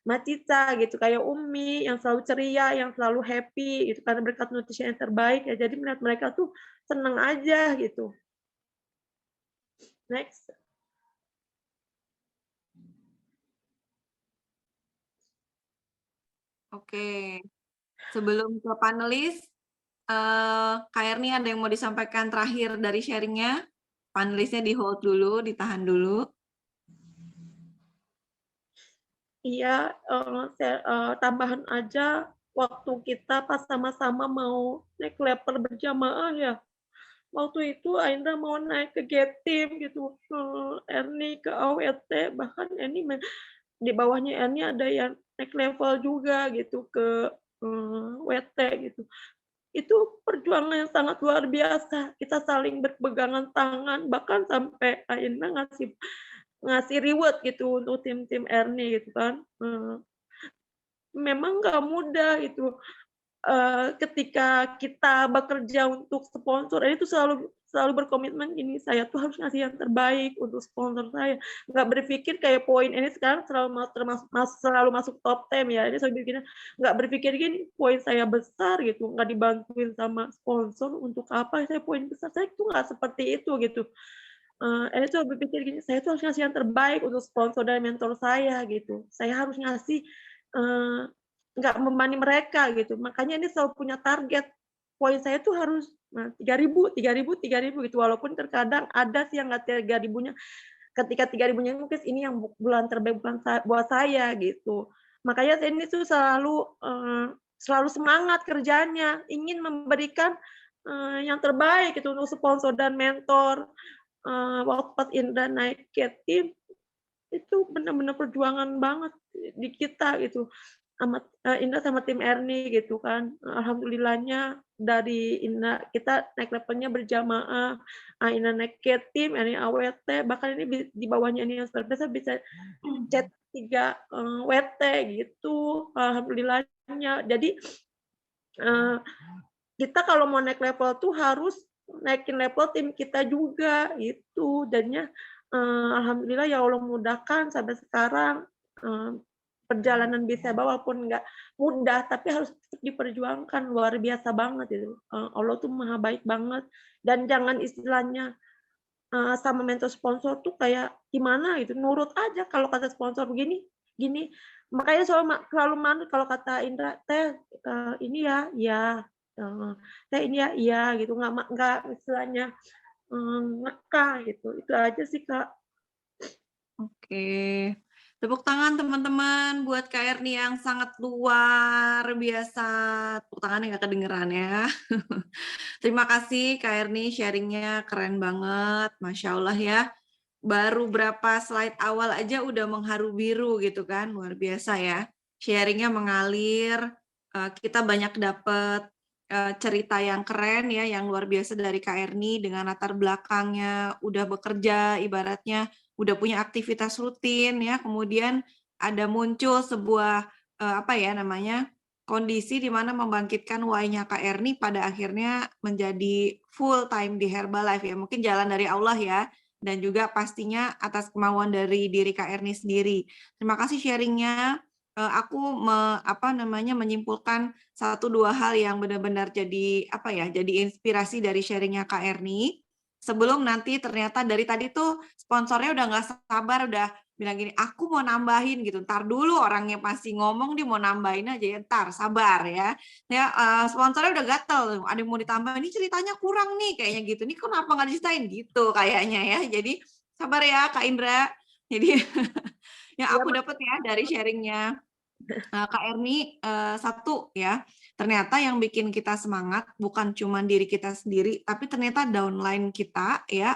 Mbak Cica gitu, kayak Umi yang selalu ceria, yang selalu happy gitu karena berkat nutrisi yang terbaik ya. Jadi melihat mereka tuh seneng aja gitu. Next. Oke, sebelum ke panelis, Kak Erni ada yang mau disampaikan terakhir dari sharingnya? Panelisnya di hold dulu, ditahan dulu. Iya, tambahan aja waktu kita pas sama-sama mau naik level berjamaah ya. Waktu itu Aindra mau naik ke Jatim gitu, Erni ke AWT, bahkan Eni di bawahnya Erni ada yang naik level juga gitu ke WT gitu. Itu perjuangan yang sangat luar biasa. Kita saling berpegangan tangan, bahkan sampai Aindra ngasih ngasih reward gitu untuk tim-tim Erni gitu kan. Memang nggak mudah itu. Ketika kita bekerja untuk sponsor, itu selalu selalu berkomitmen gini, saya tuh harus ngasih yang terbaik untuk sponsor saya. Nggak berpikir kayak poin ini sekarang selalu masuk top 10 ya. Ini saya bikinnya nggak berpikir gini, poin saya besar gitu, nggak dibantuin sama sponsor untuk apa saya poin besar. Saya tuh nggak seperti itu gitu. Ini tuh berpikir gini, saya tuh harus ngasih yang terbaik untuk sponsor dan mentor saya gitu. Saya harus ngasih eh, nggak membebani mereka gitu. Makanya ini selalu punya target. Poin saya tuh harus 3.000, 3.000, 3.000 gitu. Walaupun terkadang ada sih yang nggak 3.000-nya. Ketika 3.000-nya mungkin ini yang bulan terbaik buat saya gitu. Makanya saya ini tuh selalu semangat kerjanya, ingin memberikan yang terbaik gitu untuk sponsor dan mentor. Waktu pas Indra naik ke tim itu benar-benar perjuangan banget di kita gitu sama Indra sama tim Erni gitu kan. Alhamdulillahnya dari Indra kita naik levelnya berjamaah, Indra naik ke tim, Erni AWT, bahkan ini di bawahnya ini yang biasa bisa chat 3 WT gitu. Alhamdulillahnya. Jadi kita kalau mau naik level tuh harus naikin level tim kita juga gitu. Jadinya alhamdulillah ya Allah mudahkan sampai sekarang perjalanan bisa walaupun nggak mudah tapi harus tetap diperjuangkan, luar biasa banget itu. Allah tuh maha baik banget dan jangan istilahnya sama mentor sponsor tuh kayak gimana gitu, nurut aja kalau kata sponsor begini, gini. Makanya selalu manut kalau kata Indra, "Teh, ini ya, ya, Teh ini ya, iya," gitu. Nggak istilahnya ngekang gitu. Itu aja sih, Kak. Oke. Tepuk tangan teman-teman buat Kak Erni yang sangat luar biasa. Tepuk tangannya nggak kedengeran ya. Terima kasih Kak Erni, sharingnya keren banget. Masya Allah ya. Baru berapa slide awal aja udah mengharu biru gitu kan. Luar biasa ya. Sharingnya mengalir. Kita banyak dapet cerita yang keren ya, yang luar biasa dari Kak Erni dengan latar belakangnya, udah bekerja ibaratnya, udah punya aktivitas rutin ya, kemudian ada muncul sebuah apa ya namanya, kondisi di mana membangkitkan why-nya Kak Erni pada akhirnya menjadi full time di Herbalife ya. Mungkin jalan dari Allah ya, dan juga pastinya atas kemauan dari diri Kak Erni sendiri. Terima kasih sharing-nya. Aku menyimpulkan 1-2 hal yang benar-benar jadi apa ya, jadi inspirasi dari sharing-nya Kak Erni. sebelum nanti ternyata dari tadi tuh sponsornya udah nggak sabar, udah bilang gini, aku mau nambahin gitu, ntar dulu orangnya masih ngomong dia mau nambahin aja ya, ntar sabar ya. Ya sponsornya udah gatel, ada yang mau ditambah, ini ceritanya kurang nih kayaknya gitu, ini kenapa nggak diceritain gitu kayaknya ya. Jadi sabar ya Kak Indra. Jadi yang Iya, aku dapat ya dari sharingnya Kak Erni, satu ya, ternyata yang bikin kita semangat bukan cuma diri kita sendiri, tapi ternyata downline kita ya,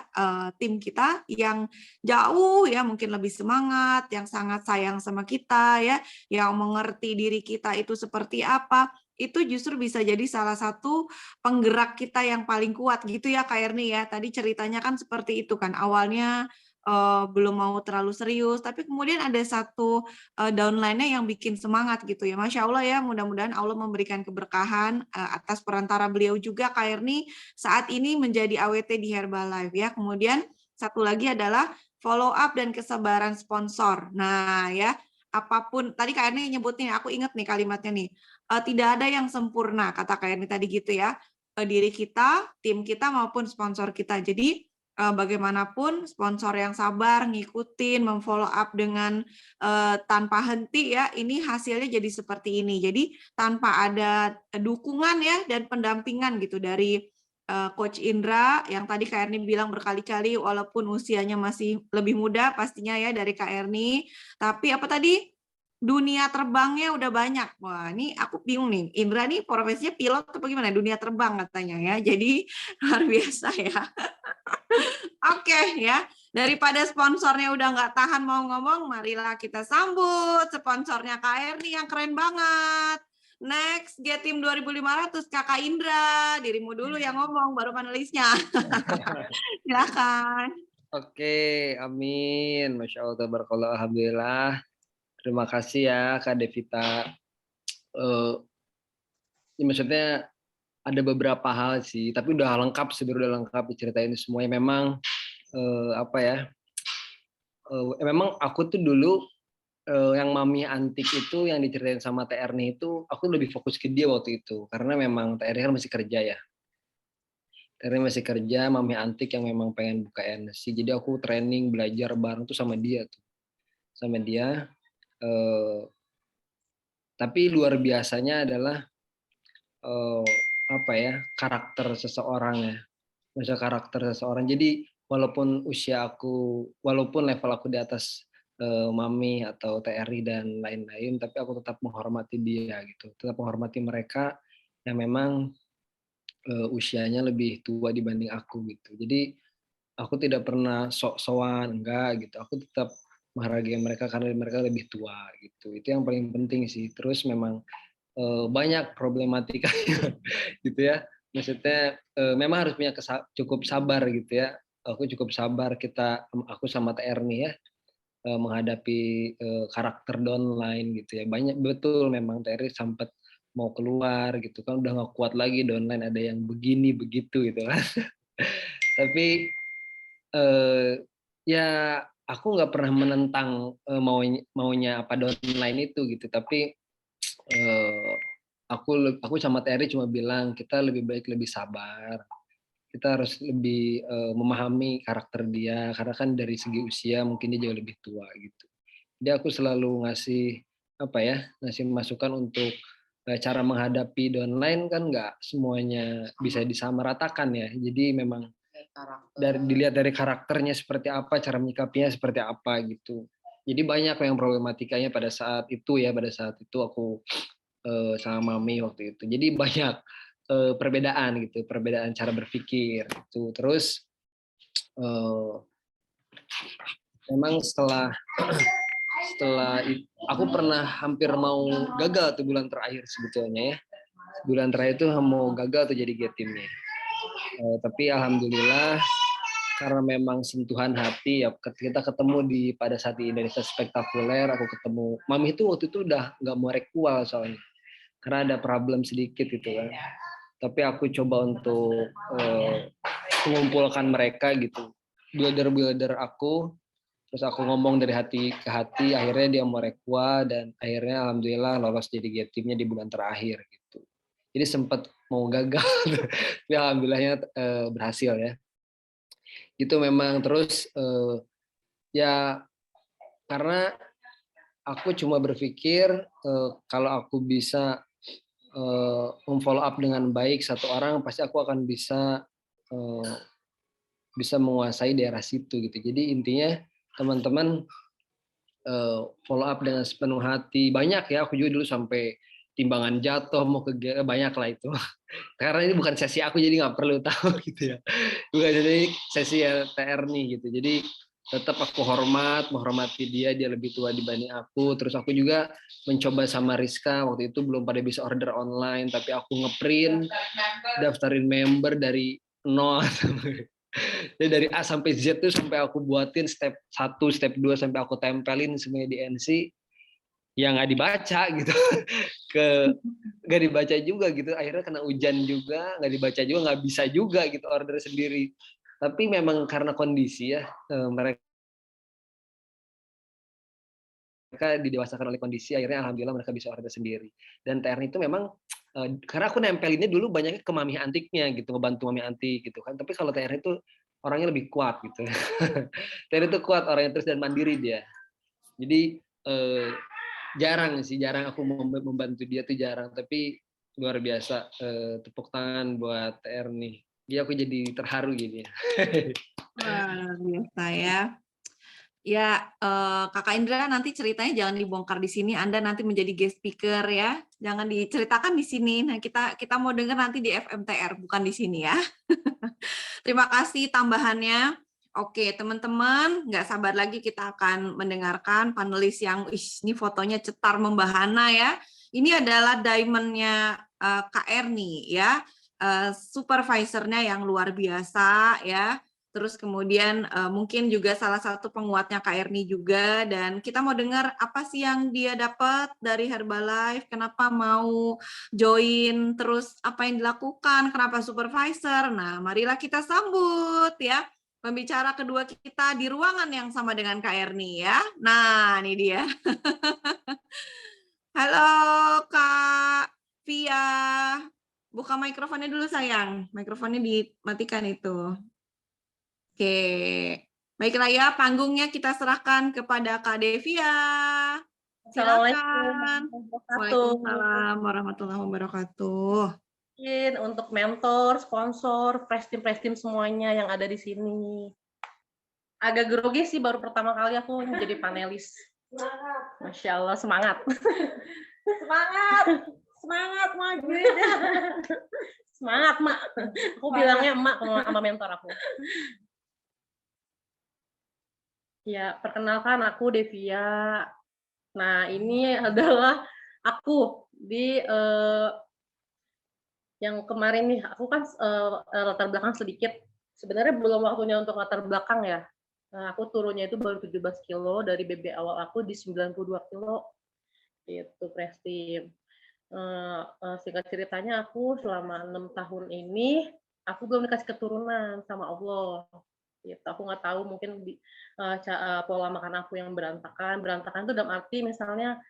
tim kita yang jauh ya mungkin lebih semangat, yang sangat sayang sama kita ya, yang mengerti diri kita itu seperti apa, itu justru bisa jadi salah satu penggerak kita yang paling kuat gitu ya Kak Erni ya. Tadi ceritanya kan seperti itu kan, awalnya belum mau terlalu serius, tapi kemudian ada satu downline-nya yang bikin semangat gitu ya. Masya Allah ya, mudah-mudahan Allah memberikan keberkahan atas perantara beliau juga Kak Erni saat ini menjadi AWT di Herbalife ya. Kemudian satu lagi adalah follow up dan kesabaran sponsor. Nah ya, apapun tadi Kak Erni nyebut nih, aku ingat nih kalimatnya nih. Tidak ada yang sempurna kata Kak Erni tadi gitu ya. Diri kita, tim kita maupun sponsor kita. Jadi bagaimanapun sponsor yang sabar, ngikutin, memfollow up dengan tanpa henti ya, ini hasilnya jadi seperti ini. Jadi tanpa ada dukungan ya dan pendampingan gitu dari Coach Indra yang tadi Kak Erni bilang berkali-kali walaupun usianya masih lebih muda pastinya ya dari Kak Erni, tapi apa tadi? Dunia terbangnya udah banyak. Wah, ini aku bingung nih. Indra nih profesinya pilot atau gimana? Dunia terbang katanya ya. Jadi luar biasa ya. Oke ya, daripada sponsornya udah nggak tahan mau ngomong, marilah kita sambut sponsornya Kak Erni yang keren banget. Next, G-Team 2500, Kakak Indra. Dirimu dulu yang ngomong, baru panelisnya. Silakan. Oke, amin. Masya Allah, tabarakallah, alhamdulillah. Terima kasih ya Kak Devita. Ya maksudnya ada beberapa hal sih, tapi udah lengkap sebenarnya, udah lengkap diceritain semuanya. Memang apa ya? Memang aku tuh dulu yang Mami Antik itu yang diceritain sama Teh Erni itu, aku lebih fokus ke dia waktu itu karena memang Teh Erni kan masih kerja ya. Teh Erni masih kerja, Mami Antik yang memang pengen buka NC. Jadi aku training belajar bareng tuh sama dia tuh. Sama dia. Tapi luar biasanya adalah apa ya, karakter seseorang ya. Masa karakter seseorang. Jadi walaupun walaupun level aku di atas Mami atau TRI dan lain-lain, tapi aku tetap menghormati dia gitu. Tetap menghormati mereka yang memang usianya lebih tua dibanding aku gitu. Jadi aku tidak pernah sok-sokan, enggak gitu. Aku tetap menghargai mereka karena mereka lebih tua gitu. Itu yang paling penting sih. Terus memang banyak problematikanya gitu ya. Maksudnya memang harus punya cukup sabar gitu ya. Aku cukup sabar, aku sama TR nih ya menghadapi karakter downline gitu ya. Banyak betul memang TR sempat mau keluar gitu kan, udah nggak kuat lagi downline, ada yang begini begitu gitu kan. Tapi ya aku nggak pernah menentang maunya apa downline itu gitu. Tapi aku sama Terry cuma bilang kita lebih baik lebih sabar, kita harus lebih memahami karakter dia karena kan dari segi usia mungkin dia jauh lebih tua gitu. Jadi aku selalu ngasih masukan untuk cara menghadapi downline kan nggak semuanya bisa disamaratakan ya. Jadi memang dilihat dari karakternya seperti apa, cara menyikapinya seperti apa gitu. Jadi banyak yang problematikanya pada saat itu aku sama Mami waktu itu. Jadi banyak perbedaan cara berpikir gitu. Terus memang setelah aku pernah hampir mau gagal tuh bulan terakhir sebetulnya ya. Bulan terakhir itu mau gagal tuh jadi G-Teamnya. Tapi alhamdulillah karena memang sentuhan hati ya, kita ketemu pada saat di Indonesia Spektakuler, aku ketemu Mami itu waktu itu udah nggak mau rekual soalnya karena ada problem sedikit gitu kan. Tapi aku coba untuk mengumpulkan mereka gitu, builder aku, terus aku ngomong dari hati ke hati, akhirnya dia mau rekua dan akhirnya alhamdulillah lolos jadi G-Teamnya di bulan terakhir gitu. Jadi sempat mau gagal, tapi alhamdulillahnya berhasil ya. Itu memang terus ya karena aku cuma berpikir kalau aku bisa memfollow up dengan baik satu orang, pasti aku akan bisa menguasai daerah situ gitu. Jadi intinya teman-teman follow up dengan sepenuh hati. Banyak ya, aku juga dulu sampai timbangan jatuh mau ke banyak lah itu. Karena ini bukan sesi aku jadi nggak perlu tahu gitu ya. Bukan jadi sesi ya TR nih gitu. Jadi tetap aku menghormati dia lebih tua dibanding aku. Terus aku juga mencoba sama Rizka, waktu itu belum pada bisa order online, tapi aku ngeprint, daftarin member dari nol. Jadi dari A sampai Z tuh sampai aku buatin step 1, step 2 sampai aku tempelin semuanya di NC, ya nggak dibaca gitu. Nggak dibaca juga gitu, akhirnya kena hujan juga, nggak dibaca juga, nggak bisa juga gitu order sendiri. Tapi memang karena kondisi ya, mereka didewasakan oleh kondisi, akhirnya alhamdulillah mereka bisa order sendiri. Dan TR itu memang karena aku nempelinnya dulu banyaknya ke mami antiknya gitu, ngebantu mami antik gitu kan. Tapi kalau TR itu orangnya lebih kuat gitu. TR itu kuat orangnya terus dan mandiri dia. Jadi jarang aku membantu dia tuh jarang, tapi luar biasa, tepuk tangan buat TR nih. Jadi aku jadi terharu gini ya. Luar biasa ya. Ya, Kakak Indra nanti ceritanya jangan dibongkar di sini, Anda nanti menjadi guest speaker ya. Jangan diceritakan di sini. Nah, kita mau dengar nanti di FMTR, bukan di sini ya. Terima kasih tambahannya. Oke, teman-teman, nggak sabar lagi kita akan mendengarkan panelis yang, ini fotonya cetar membahana ya. Ini adalah diamond-nya Kak Erni ya, supervisornya yang luar biasa ya. Terus kemudian mungkin juga salah satu penguatnya Kak Erni juga, dan kita mau dengar apa sih yang dia dapat dari Herbalife, kenapa mau join, terus apa yang dilakukan, kenapa supervisor. Nah, marilah kita sambut ya pembicara kedua kita di ruangan yang sama dengan Kak Erni ya. Nah, ini dia. Halo Kak Via. Buka mikrofonnya dulu sayang. Mikrofonnya dimatikan itu. Oke, baiklah ya, panggungnya kita serahkan kepada Kak Devia. Assalamualaikum Silakan. warahmatullahi Waalaikumsalam warahmatullahi wabarakatuh. wabarakatuh. Untuk mentor, sponsor, press team semuanya yang ada di sini. Agak grogi sih, baru pertama kali aku jadi panelis. Masya Allah, semangat. Semangat, Mak. Semangat, Mak. Aku bilangnya Mak sama mentor aku. Ya, perkenalkan aku Devia. Nah, ini adalah aku di yang kemarin nih. Aku kan latar belakang sedikit. Sebenarnya belum waktunya untuk latar belakang ya. Nah, aku turunnya itu baru 17 kilo dari BB awal aku di 92 kilo. Itu Presti. Singkat ceritanya aku selama 6 tahun ini aku belum dikasih keturunan sama Allah. Gitu. Aku nggak tahu mungkin pola makan aku yang berantakan itu dalam arti misalnya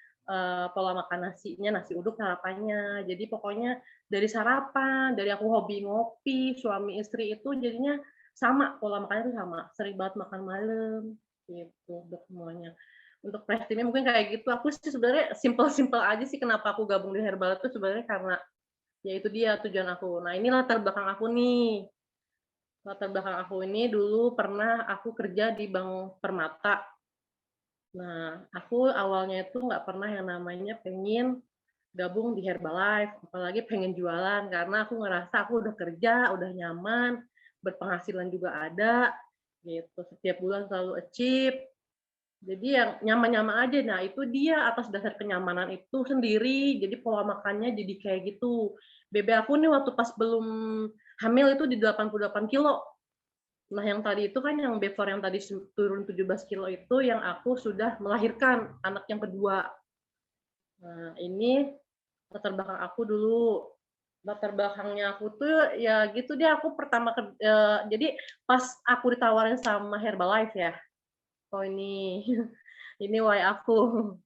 pola makan nasinya, nasi uduk sarapannya. Jadi pokoknya dari sarapan, dari aku hobi ngopi, suami istri itu jadinya sama, pola makannya itu sama, sering banget makan malam gitu untuk semuanya. Untuk Prestimnya mungkin kayak gitu. Aku sih sebenarnya simple aja sih kenapa aku gabung di Herbal itu sebenarnya karena ya itu dia tujuan aku. Nah, ini latar belakang aku nih. Latar belakang aku ini dulu pernah aku kerja di Bank Permata. Nah, aku awalnya itu nggak pernah yang namanya pengen gabung di Herbalife, apalagi pengen jualan, karena aku ngerasa aku udah kerja, udah nyaman, berpenghasilan juga ada, gitu. Setiap bulan selalu achieve. Jadi yang nyaman-nyaman aja. Nah, itu dia atas dasar kenyamanan itu sendiri, jadi pola makannya jadi kayak gitu. BB aku nih waktu pas belum hamil itu di 88 kilo. Nah, yang tadi itu kan yang before yang tadi turun 17 kilo itu yang aku sudah melahirkan anak yang kedua. Nah, ini latar belakang aku dulu. Latar belakangnya aku tuh ya gitu deh, aku pertama jadi pas aku ditawarin sama Herbalife ya. Oh ini ini why aku.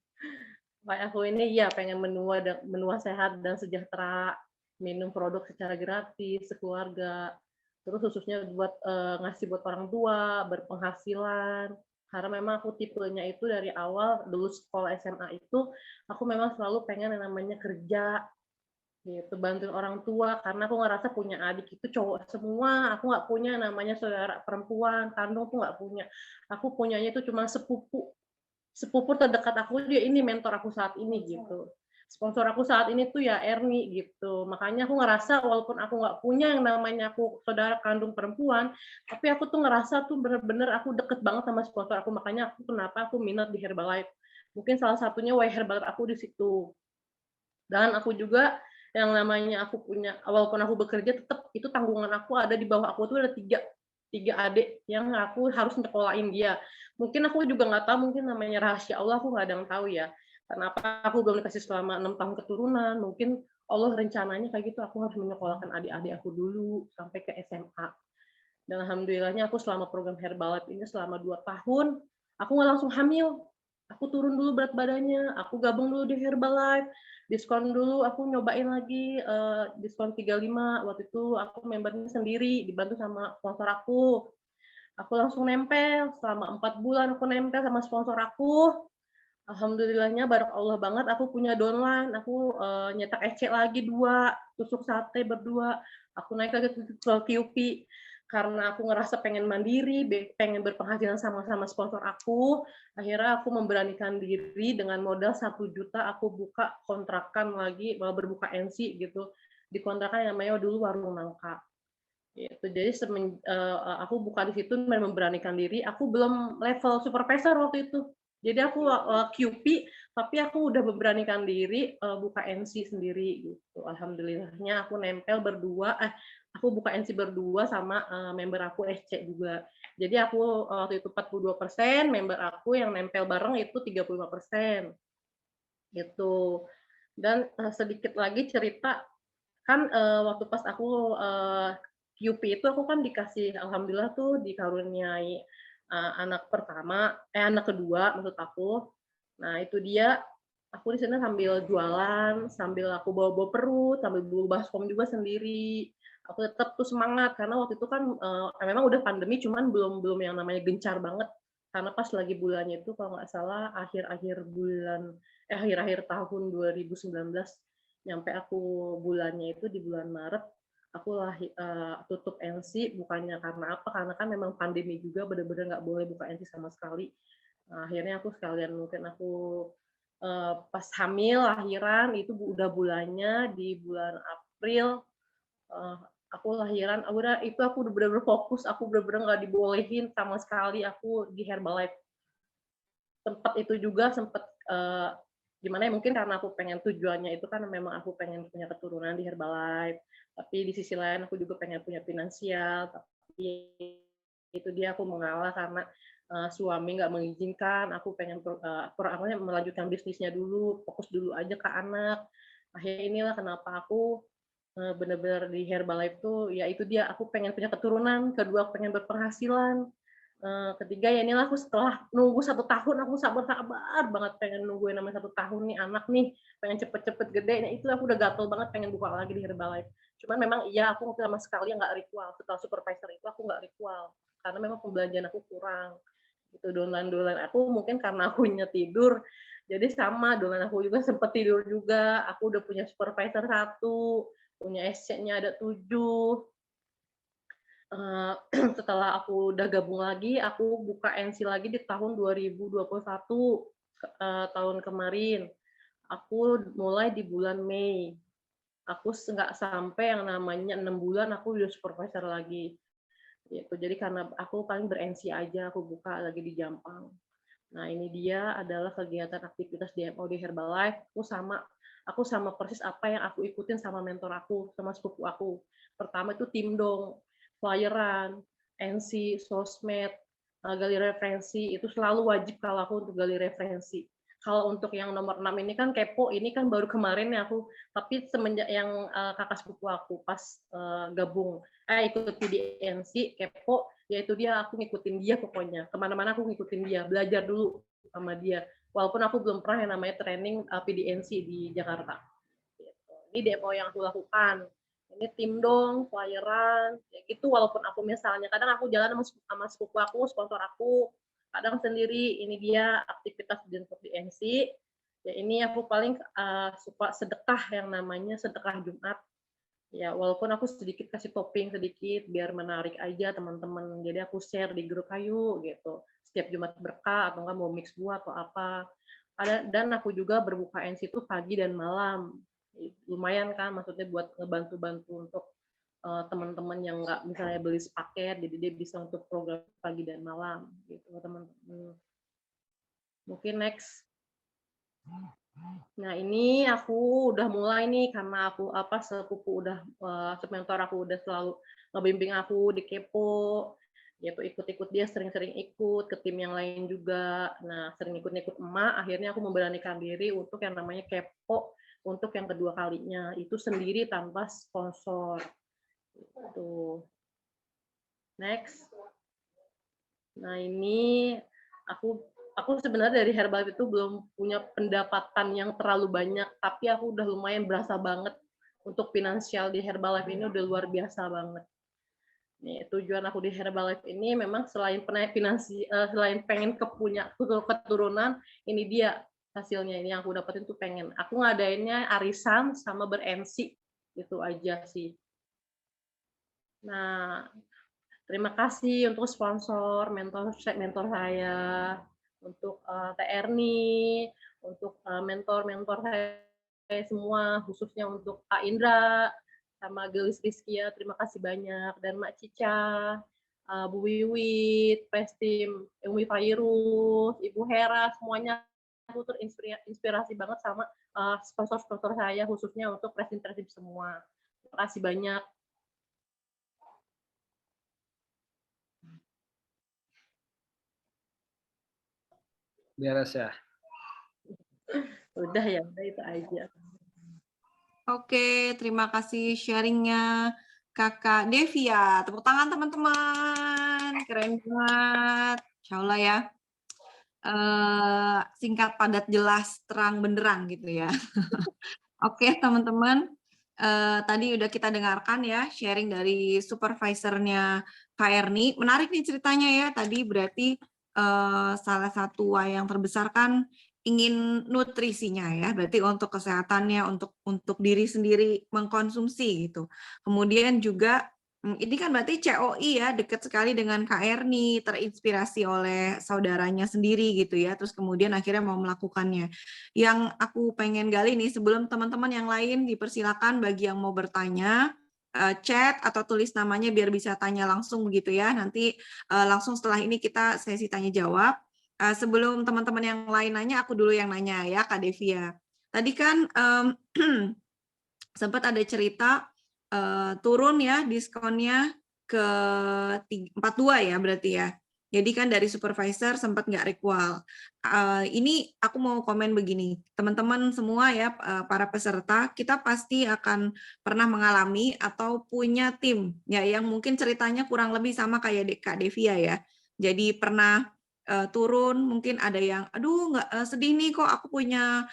Why aku ini ya pengen menua sehat dan sejahtera, minum produk secara gratis, sekeluarga. terus khususnya buat ngasih buat orang tua, berpenghasilan. Karena memang aku tipenya itu dari awal dulu sekolah SMA itu aku memang selalu pengen yang namanya kerja gitu, bantuin orang tua karena aku ngerasa punya adik itu cowok semua, aku nggak punya namanya saudara perempuan, kandung tuh nggak punya. Aku punyanya itu cuma sepupu. Sepupu terdekat aku dia ini mentor aku saat ini gitu. Sponsor aku saat ini tuh ya Erni gitu. Makanya aku ngerasa walaupun aku nggak punya yang namanya aku saudara kandung perempuan, tapi aku tuh ngerasa tuh bener-bener aku deket banget sama sponsor aku. Makanya kenapa aku minat di Herbalife. Mungkin salah satunya why Herbalife aku di situ. Dan aku juga yang namanya aku punya, walaupun aku bekerja tetap itu tanggungan aku ada di bawah aku tuh ada tiga adik yang aku harus nyekolahin dia. Mungkin aku juga nggak tahu, mungkin namanya rahasia Allah, aku nggak ada yang tahu ya. Kenapa aku belum dikasih selama 6 tahun keturunan, mungkin Allah rencananya kayak gitu, aku harus menyekolahkan adik-adik aku dulu sampai ke SMA. Dan alhamdulillahnya aku selama program Herbalife ini selama 2 tahun, aku nggak langsung hamil. Aku turun dulu berat badannya, aku gabung dulu di Herbalife, diskon dulu, aku nyobain lagi diskon 35. Waktu itu aku membernya sendiri, dibantu sama sponsor aku. Aku langsung nempel, selama 4 bulan aku nempel sama sponsor aku. Alhamdulillahnya barok Allah banget aku punya downline, aku nyetak EC lagi 2, tusuk sate berdua, aku naik lagi ke QP karena aku ngerasa pengen mandiri, pengen berpenghasilan sama-sama sponsor aku. Akhirnya aku memberanikan diri dengan modal 1 juta, aku buka kontrakan lagi, berbuka NC gitu. Di kontrakan yang namanya dulu Warung Nangka. Gitu. Jadi aku buka di situ memberanikan diri. Aku belum level supervisor waktu itu. Jadi aku QP, tapi aku udah memberanikan diri buka NC sendiri gitu. Alhamdulillahnya aku nempel berdua, aku buka NC berdua sama member aku SC juga. Jadi aku waktu itu 42%, member aku yang nempel bareng itu 35%. Gitu. Dan sedikit lagi cerita, kan waktu pas aku QP itu aku kan dikasih alhamdulillah tuh dikaruniai anak kedua maksud aku. Nah, itu dia aku di sana sambil jualan, sambil aku bawa-bawa perut, sambil bawa baskom juga sendiri. Aku tetap tuh semangat karena waktu itu kan memang udah pandemi cuman belum yang namanya gencar banget. Karena pas lagi bulannya itu kalau nggak salah akhir-akhir tahun 2019 nyampe aku bulannya itu di bulan Maret aku tutup NC bukannya karena apa, karena kan memang pandemi juga benar-benar nggak boleh buka NC sama sekali. Nah, akhirnya aku sekalian mungkin aku pas hamil lahiran itu udah bulannya di bulan April aku lahiran udah itu aku udah benar-benar fokus, aku benar-benar nggak dibolehin sama sekali aku di Herbalife. Sempat itu juga gimana ya, mungkin karena aku pengen tujuannya itu kan memang aku pengen punya keturunan di Herbalife, tapi di sisi lain aku juga pengen punya finansial, tapi itu dia aku mengalah karena suami nggak mengizinkan, aku pengen melanjutkan bisnisnya dulu, fokus dulu aja ke anak. Akhirnya inilah kenapa aku benar-benar di Herbalife tuh, ya itu dia aku pengen punya keturunan, kedua aku pengen berpenghasilan, ketiga ya inilah aku setelah nunggu 1 tahun aku sabar banget pengen nungguin namanya 1 tahun nih anak nih pengen cepet-cepet gede. Nah itu aku udah gatel banget pengen buka lagi di Herbalife. Cuman memang iya aku sama sekali nggak ritual. Setelah supervisor itu aku nggak ritual karena memang pembelanjaan aku kurang. Itu dolan aku mungkin karena akunya tidur. Jadi sama dolan aku juga sempet tidur juga. Aku udah punya supervisor 1, punya SC-nya ada 7. Setelah aku udah gabung lagi, aku buka NC lagi di tahun 2021, tahun kemarin. Aku mulai di bulan Mei. Aku nggak sampai yang namanya 6 bulan aku udah supervisor lagi. Gitu. Jadi karena aku paling ber-NC aja, aku buka lagi di Jampang. Nah ini dia adalah kegiatan aktivitas DMO di Herbalife. Aku sama persis apa yang aku ikutin sama mentor aku, sama sepupu aku. Pertama itu tim dong, flyeran, NC, sosmed, gali referensi, itu selalu wajib kalau aku untuk gali referensi. Kalau untuk yang nomor 6 ini kan kepo, ini kan baru kemarin ya aku, tapi semenjak yang kakak sepupu aku pas gabung, ikut di NC, kepo, yaitu dia aku ngikutin dia pokoknya. Kemana-mana aku ngikutin dia, belajar dulu sama dia. Walaupun aku belum pernah yang namanya training PDNC di Jakarta. Ini demo yang aku lakukan. ini tim dong, flyeran, ya gitu. Walaupun aku misalnya kadang aku jalan sama sepupu aku, sponsor aku, kadang sendiri. Ini dia aktivitas untuk di NC. Ya ini aku paling suka sedekah yang namanya sedekah Jumat. Ya walaupun aku sedikit kasih topping sedikit biar menarik aja teman-teman. Jadi aku share di grup kayu gitu. Setiap Jumat berkah atau enggak mau mix buah atau apa. Dan aku juga berbuka NC itu pagi dan malam. Lumayan kan maksudnya buat ngebantu-bantu untuk teman-teman yang nggak misalnya beli sepaket, jadi dia bisa untuk program pagi dan malam gitu teman-teman. Mungkin next. Nah ini aku udah mulai nih karena aku sepupu udah mentor aku udah selalu ngebimbing aku di Kepo, yaitu ikut-ikut dia sering-sering ikut ke tim yang lain juga. Nah sering ikut-ikut emak, akhirnya aku memberanikan diri untuk yang namanya Kepo untuk yang kedua kalinya itu sendiri tanpa sponsor. Itu. Next. Nah ini aku sebenarnya dari Herbalife itu belum punya pendapatan yang terlalu banyak, tapi aku udah lumayan berasa banget untuk finansial di Herbalife ini udah luar biasa banget. Nih, tujuan aku di Herbalife ini memang selain selain pengen keturunan, ini dia hasilnya ini yang aku dapetin tuh pengen. Aku ngadainnya arisan sama ber-MC itu aja sih. Nah, terima kasih untuk sponsor, mentor saya, untuk Teh Erni, untuk mentor-mentor saya semua, khususnya untuk Kak Indra, sama Gelis Rizkia, terima kasih banyak. Dan Mak Cica, Bu Wiwit, Prestim, Umi Fairuz, Ibu Hera, semuanya aku terinspirasi banget sama sponsor-sponsor saya, khususnya untuk Prestim semua. Terima kasih banyak. Beres ya. Udah ya, udah itu aja. Oke, terima kasih sharingnya Kakak Devia. Tepuk tangan teman-teman, keren banget. Insya Allah ya. Singkat, padat, jelas, terang benderang gitu ya. Oke teman-teman, tadi udah kita dengarkan ya sharing dari supervisornya Kak Erni. Menarik nih ceritanya ya, tadi berarti salah satu yang terbesar kan ingin nutrisinya ya, berarti untuk kesehatannya, untuk diri sendiri mengkonsumsi gitu. Kemudian juga ini kan berarti COI ya, dekat sekali dengan Kak Erni, terinspirasi oleh saudaranya sendiri gitu ya, terus kemudian akhirnya mau melakukannya. Yang aku pengen gali nih, sebelum teman-teman yang lain dipersilakan bagi yang mau bertanya, chat atau tulis namanya biar bisa tanya langsung begitu ya. Nanti langsung setelah ini kita sesi tanya jawab. Sebelum teman-teman yang lain nanya, aku dulu yang nanya ya, Kak Devia. Tadi kan sempat ada cerita turun ya diskonnya ke 42 ya berarti ya. Jadi kan dari supervisor sempat nggak requal. Ini aku mau komen begini, teman-teman semua ya para peserta, kita pasti akan pernah mengalami atau punya tim ya yang mungkin ceritanya kurang lebih sama kayak Kak Devia ya. Jadi pernah turun, mungkin ada yang, aduh nggak sedih nih kok aku punya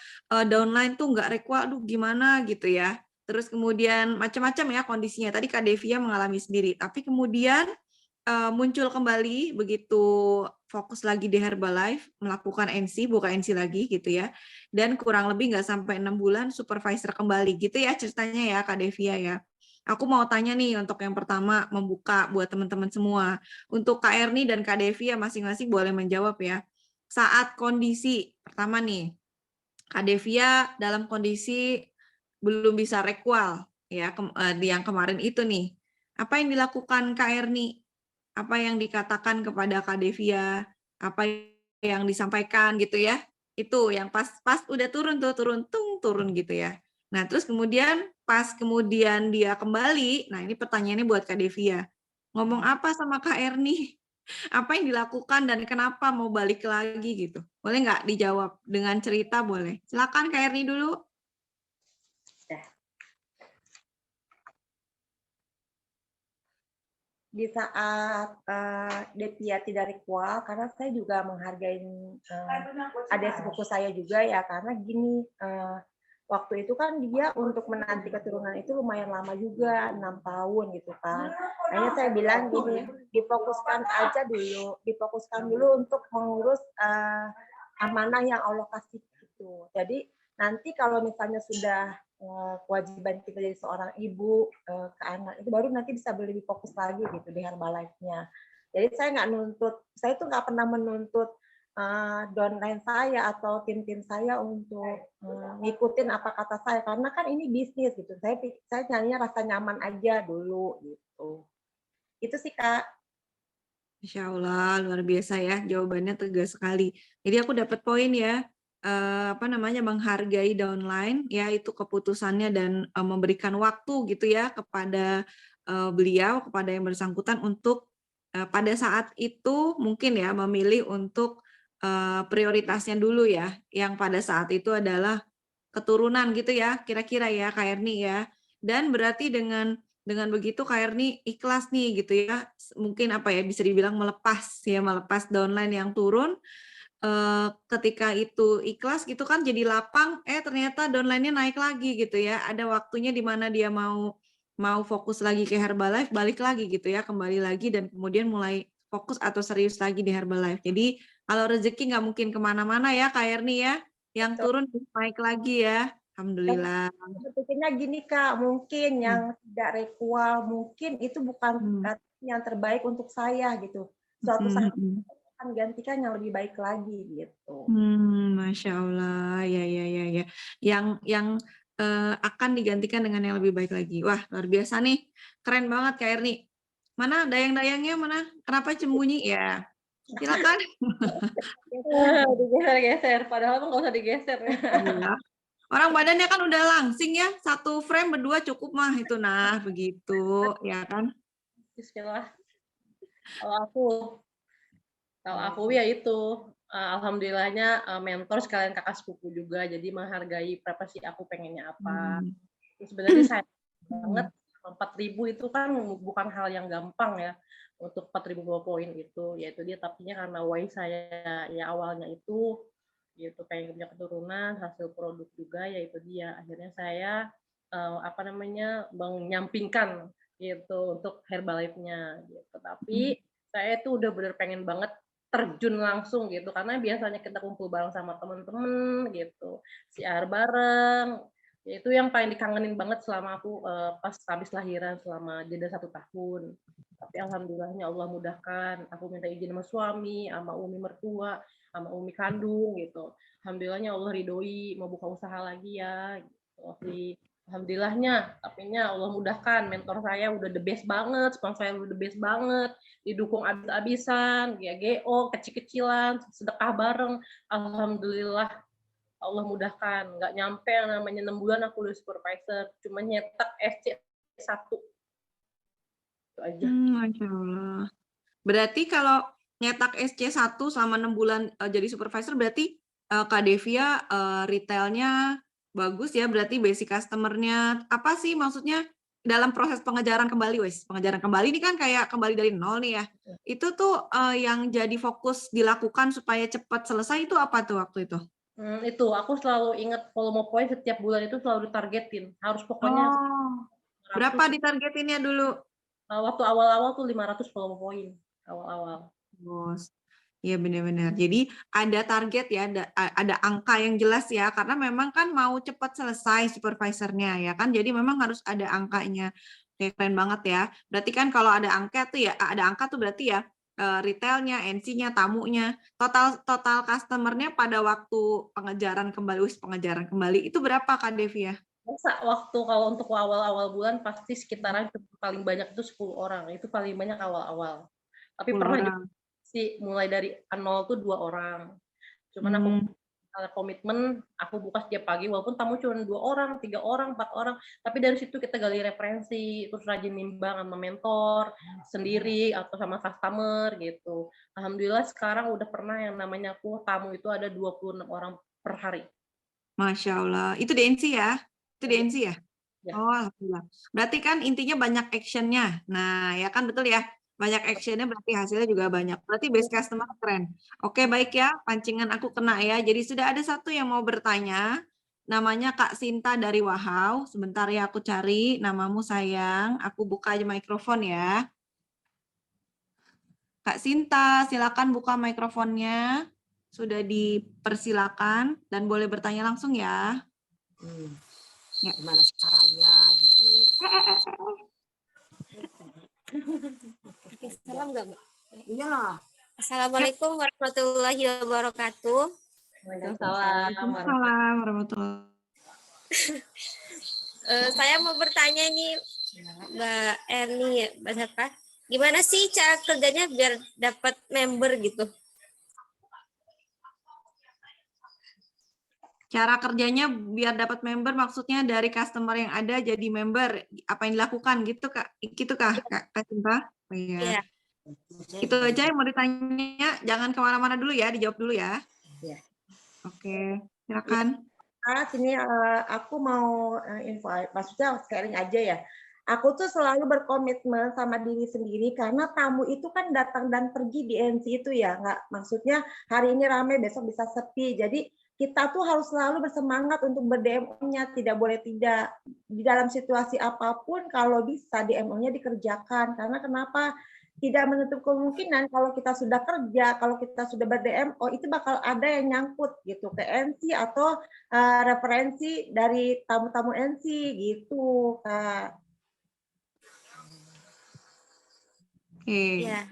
downline tuh nggak requal, aduh gimana gitu ya. Terus kemudian macam-macam ya kondisinya. Tadi Kak Devia mengalami sendiri, tapi kemudian muncul kembali begitu fokus lagi di Herbalife, melakukan NC, buka NC lagi gitu ya. Dan kurang lebih nggak sampai 6 bulan supervisor kembali gitu ya ceritanya ya Kak Devia ya. Aku mau tanya nih untuk yang pertama membuka buat teman-teman semua. Untuk Kak Erni dan Kak Devia masing-masing boleh menjawab ya. Saat kondisi pertama nih, Kak Devia dalam kondisi belum bisa requal ya yang kemarin itu nih. Apa yang dilakukan Kak Erni? Apa yang dikatakan kepada Kak Devia? Apa yang disampaikan gitu ya? Itu yang pas udah turun gitu ya. Nah, terus kemudian pas kemudian dia kembali, nah ini pertanyaannya buat Kak Devia. Ngomong apa sama Kak Erni? Apa yang dilakukan dan kenapa mau balik lagi gitu? Boleh nggak dijawab dengan cerita boleh? Silakan Kak Erni dulu. Di saat Devia tidak requal, karena saya juga menghargai adik sepupu saya juga ya, karena gini, waktu itu kan dia untuk menanti keturunan itu lumayan lama juga, 6 tahun gitu kan. Akhirnya saya bilang gini, difokuskan dulu untuk mengurus amanah yang Allah kasih gitu. Jadi nanti kalau misalnya sudah kewajiban kita jadi seorang ibu ke anak itu baru nanti bisa lebih fokus lagi gitu di Herbalife-nya. Jadi saya tuh nggak pernah menuntut downline saya atau tim-tim saya untuk ngikutin apa kata saya karena kan ini bisnis gitu. Saya nyarinya rasa nyaman aja dulu gitu. Itu sih Kak. Insya Allah, luar biasa ya, jawabannya tegas sekali. Jadi aku dapat poin ya, menghargai downline, ya itu keputusannya dan memberikan waktu gitu ya kepada beliau, kepada yang bersangkutan untuk pada saat itu mungkin ya memilih untuk prioritasnya dulu ya, yang pada saat itu adalah keturunan gitu ya, kira-kira ya Kak Erni ya. Dan berarti dengan begitu Kak Erni ikhlas nih gitu ya, mungkin bisa dibilang melepas downline yang turun, ketika itu ikhlas gitu kan jadi lapang, ternyata downline-nya naik lagi gitu ya, ada waktunya di mana dia mau fokus lagi ke Herbalife, balik lagi gitu ya, kembali lagi dan kemudian mulai fokus atau serius lagi di Herbalife. Jadi kalau rezeki nggak mungkin kemana-mana ya Kak Erni ya, yang turun naik lagi ya, alhamdulillah. Berpikirnya gini Kak, mungkin yang tidak rekual, mungkin itu bukan yang terbaik untuk saya gitu. Suatu saat akan gantikan yang lebih baik lagi gitu. Masya Allah, ya. Yang akan digantikan dengan yang lebih baik lagi. Wah, luar biasa nih, keren banget Kak Erni. Mana dayang-dayangnya mana? Kenapa sembunyi ya? Silakan. Digeser-geser, padahal nggak usah digeser. Iya. Orang badannya kan udah langsing ya, satu frame berdua cukup mah itu, nah begitu ya kan. Bismillah. Kalau aku ya itu, alhamdulillahnya mentor sekalian kakak sepupu juga, jadi menghargai preferensi aku pengennya apa. Sebenarnya saya banget 4.000 itu kan bukan hal yang gampang ya untuk 4.000 poin itu, yaitu dia tapinya karena why saya ya awalnya itu gitu pengen punya keturunan, hasil produk juga yaitu dia akhirnya saya menyampingkan gitu untuk Herbalife-nya gitu. Tapi saya itu udah bener pengen banget terjun langsung gitu karena biasanya kita kumpul bareng sama temen-temen gitu, siar bareng, ya itu yang paling dikangenin banget selama aku pas habis lahiran selama jeda 1 tahun. Tapi alhamdulillahnya Allah mudahkan, aku minta izin sama suami, sama umi mertua, sama umi kandung gitu. Alhamdulillahnya Allah ridhoi mau buka usaha lagi ya gitu. Alhamdulillahnya, tapinya Allah mudahkan, mentor saya udah the best banget, sponsor saya udah the best banget, didukung abis-abisan, GO, kecil-kecilan, sedekah bareng, alhamdulillah Allah mudahkan, nggak nyampe yang namanya 6 bulan aku udah supervisor, cuma nyetak SC1. Itu aja. Masya Allah. Berarti kalau nyetak SC1 selama 6 bulan jadi supervisor, berarti Kak Devia retailnya bagus ya, berarti basic customer-nya apa sih maksudnya dalam proses pengejaran kembali, pengejaran kembali ini kan kayak kembali dari nol nih ya. Itu tuh yang jadi fokus dilakukan supaya cepat selesai itu apa tuh waktu itu? Itu aku selalu ingat volume poin setiap bulan itu selalu ditargetin, harus pokoknya berapa ditargetinnya dulu? Waktu awal-awal tuh 500 volume poin awal-awal. Bos. Iya benar-benar. Jadi ada target ya, ada angka yang jelas ya, karena memang kan mau cepat selesai supervisornya ya kan, jadi memang harus ada angkanya. Oke, keren banget ya. Berarti kan kalau ada angka tuh ya, ada angka tuh berarti ya retailnya, NC-nya, tamunya, total customer-nya pada waktu pengejaran kembali itu berapa Kak Devia? Masa waktu kalau untuk awal-awal bulan pasti sekitaran paling banyak itu 10 orang, itu paling banyak awal-awal. Tapi pernah sih mulai dari 0 tuh 2 orang. Cuman aku komitmen aku buka setiap pagi walaupun tamu cuma 2 orang, 3 orang, 4 orang, tapi dari situ kita gali referensi, terus rajin nimbang sama mentor sendiri atau sama customer gitu. Alhamdulillah sekarang udah pernah yang namanya aku tamu itu ada 26 orang per hari. Masya Allah. Itu DNC ya? Itu DNC ya? Ya. Oh, alhamdulillah. Berarti kan intinya banyak action-nya. Nah, ya kan betul ya? Banyak action-nya berarti hasilnya juga banyak. Berarti base customer keren. Oke, baik ya. Pancingan aku kena ya. Jadi sudah ada satu yang mau bertanya. namanya Kak Sinta dari Wahau. Sebentar ya, aku cari namamu sayang. Aku buka aja mikrofon ya. Kak Sinta, silakan buka mikrofonnya. Sudah dipersilakan dan boleh bertanya langsung ya. Ya. Gimana caranya gitu? Salam nggak, Mbak? Iya. Assalamualaikum warahmatullahi wabarakatuh. Waalaikumsalam warahmatullahi. Saya mau bertanya nih, Mbak Erni, Mbak Zata, gimana sih cara kerjanya biar dapat member gitu? Cara kerjanya biar dapat member maksudnya dari customer yang ada jadi member, apa yang dilakukan gitu Kak? Gitu Kak Sinta? Oh, iya. Iya. Itu aja yang mau ditanya, jangan kemana-mana dulu ya, dijawab dulu ya. Iya. Oke, silakan. Sini aku mau info, maksudnya sharing aja ya. Aku tuh selalu berkomitmen sama diri sendiri karena tamu itu kan datang dan pergi di NC itu ya, nggak maksudnya hari ini ramai besok bisa sepi. Jadi kita tuh harus selalu bersemangat untuk ber-DMO-nya, tidak boleh tidak. Di dalam situasi apapun kalau bisa DMO-nya dikerjakan. Karena kenapa? Tidak menutup kemungkinan kalau kita sudah kerja, kalau kita sudah ber-DMO itu bakal ada yang nyangkut gitu ke NC atau referensi dari tamu-tamu NC gitu, Kak. Oke. Iya.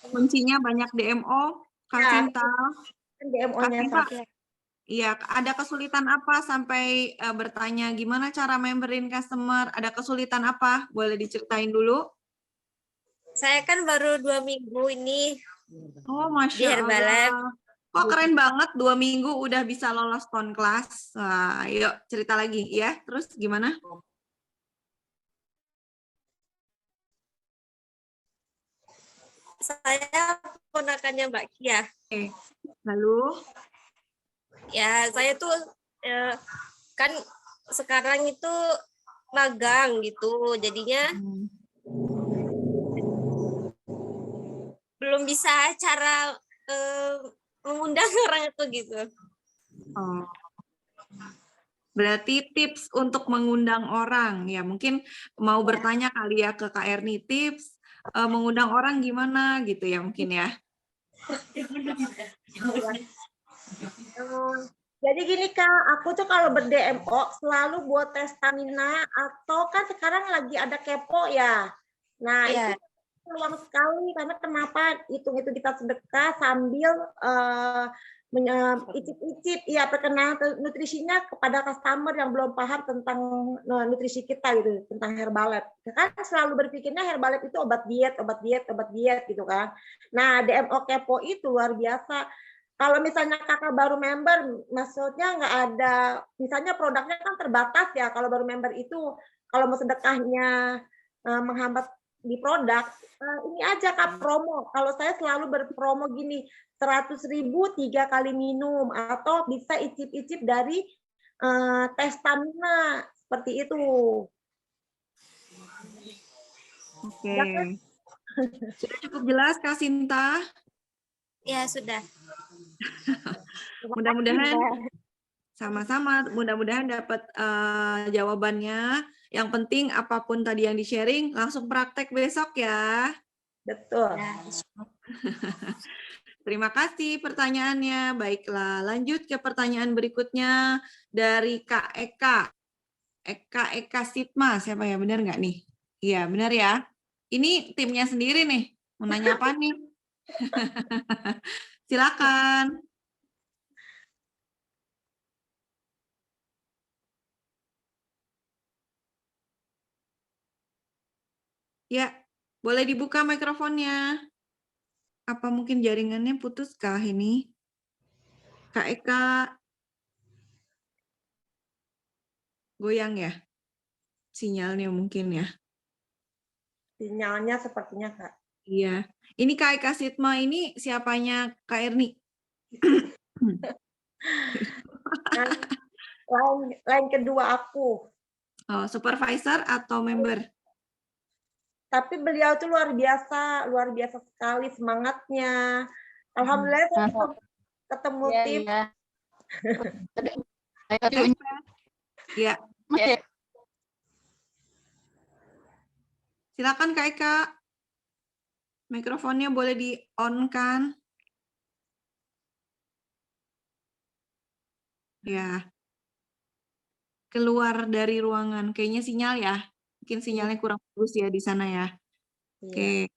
Kuncinya banyak DMO, Kak Ya. Sinta. DMO-nya Kak sama. Iya, ada kesulitan apa sampai bertanya gimana cara memberin customer? Ada kesulitan apa? Boleh diceritain dulu? Saya kan baru 2 minggu ini Oh, di Masya Herbalife. Allah. Kok keren banget, 2 minggu udah bisa lolos ton kelas. Wah, yuk cerita lagi ya. Terus gimana? Saya ponakannya Mbak Kia. Oke. Lalu? Ya, saya tuh kan sekarang itu magang gitu, jadinya belum bisa cara mengundang orang itu gitu. Oh. Berarti tips untuk mengundang orang, ya mungkin mau bertanya kali ya ke Kak Erni, tips mengundang orang gimana gitu ya mungkin ya. Jadi gini Kak, aku tuh kalau ber-DMO selalu buat tes stamina atau kan sekarang lagi ada kepo ya. Nah, Iya. itu peluang sekali karena kenapa hitung-hitung kita sedekah sambil icip-icip ya perkenalan nutrisinya kepada customer yang belum paham tentang nutrisi kita gitu, tentang Herbalife. Kan selalu berpikirnya Herbalife itu obat diet gitu kan. Nah, DMO kepo itu luar biasa. Kalau misalnya kakak baru member, maksudnya nggak ada, misalnya produknya kan terbatas ya. Kalau baru member itu, kalau mau sedekahnya menghambat di produk, ini aja Kak promo. Kalau saya selalu berpromo gini, 100.000 3 kali minum, atau bisa icip-icip dari tes stamina, seperti itu. Oke. Sudah cukup jelas Kak Sinta? Ya, sudah. Mudah-mudahan sama-sama, mudah-mudahan dapat jawabannya. Yang penting apapun tadi yang di-sharing, langsung praktek besok ya. Betul. Terima kasih pertanyaannya. Baiklah, lanjut ke pertanyaan berikutnya dari Kak Eka. Eka Sitma, siapa ya? Benar nggak nih? Iya, benar ya. Ini timnya sendiri nih. Mau nanya apa nih? Silakan. Ya, boleh dibuka mikrofonnya. Apa mungkin jaringannya putus kah ini? Kak Eka, goyang ya? Sinyalnya mungkin ya? Sinyalnya sepertinya Kak. Iya. Ini Kak Eka Sitma ini siapanya Kak Erni? Lain kedua aku. Oh, supervisor atau member? Tapi beliau tuh luar biasa sekali semangatnya. Alhamdulillah saya ketemu tim. Epet. Ya, silakan Kak Eka. Mikrofonnya boleh di-on kan? Ya. Keluar dari ruangan. Kayaknya sinyal ya. Mungkin sinyalnya kurang bagus ya di sana ya. Oke.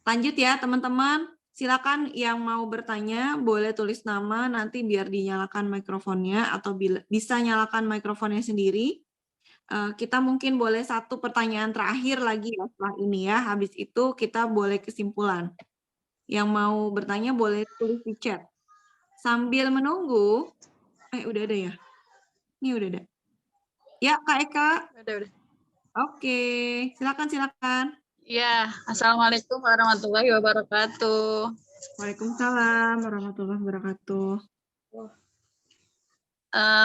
Lanjut ya teman-teman. Silakan yang mau bertanya boleh tulis nama nanti biar dinyalakan mikrofonnya atau bisa nyalakan mikrofonnya sendiri. Kita mungkin boleh satu pertanyaan terakhir lagi ya setelah ini ya. Habis itu kita boleh kesimpulan. Yang mau bertanya boleh tulis di chat. Sambil menunggu, udah ada ya? Ini udah ada. Ya Kak Eka. Udah. Oke, silakan. Ya, Assalamualaikum warahmatullahi wabarakatuh. Waalaikumsalam warahmatullahi wabarakatuh.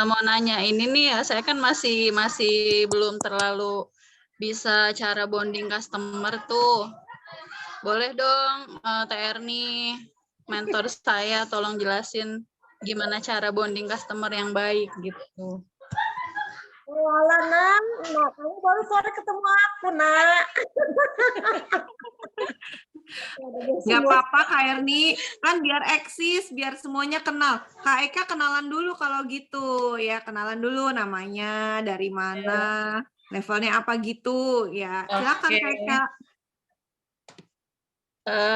Mau nanya ini nih ya, saya kan masih belum terlalu bisa cara bonding customer tuh. Boleh dong, Teh Erni, mentor saya, tolong jelasin gimana cara bonding customer yang baik gitu. Walah, Nak, kamu baru sore ketemu aku, Nak. Nggak apa-apa Kak Erni, kan biar eksis, biar semuanya kenal. Kak Eka kenalan dulu kalau gitu, ya kenalan dulu namanya, dari mana, levelnya apa gitu, ya silakan Kak Eka.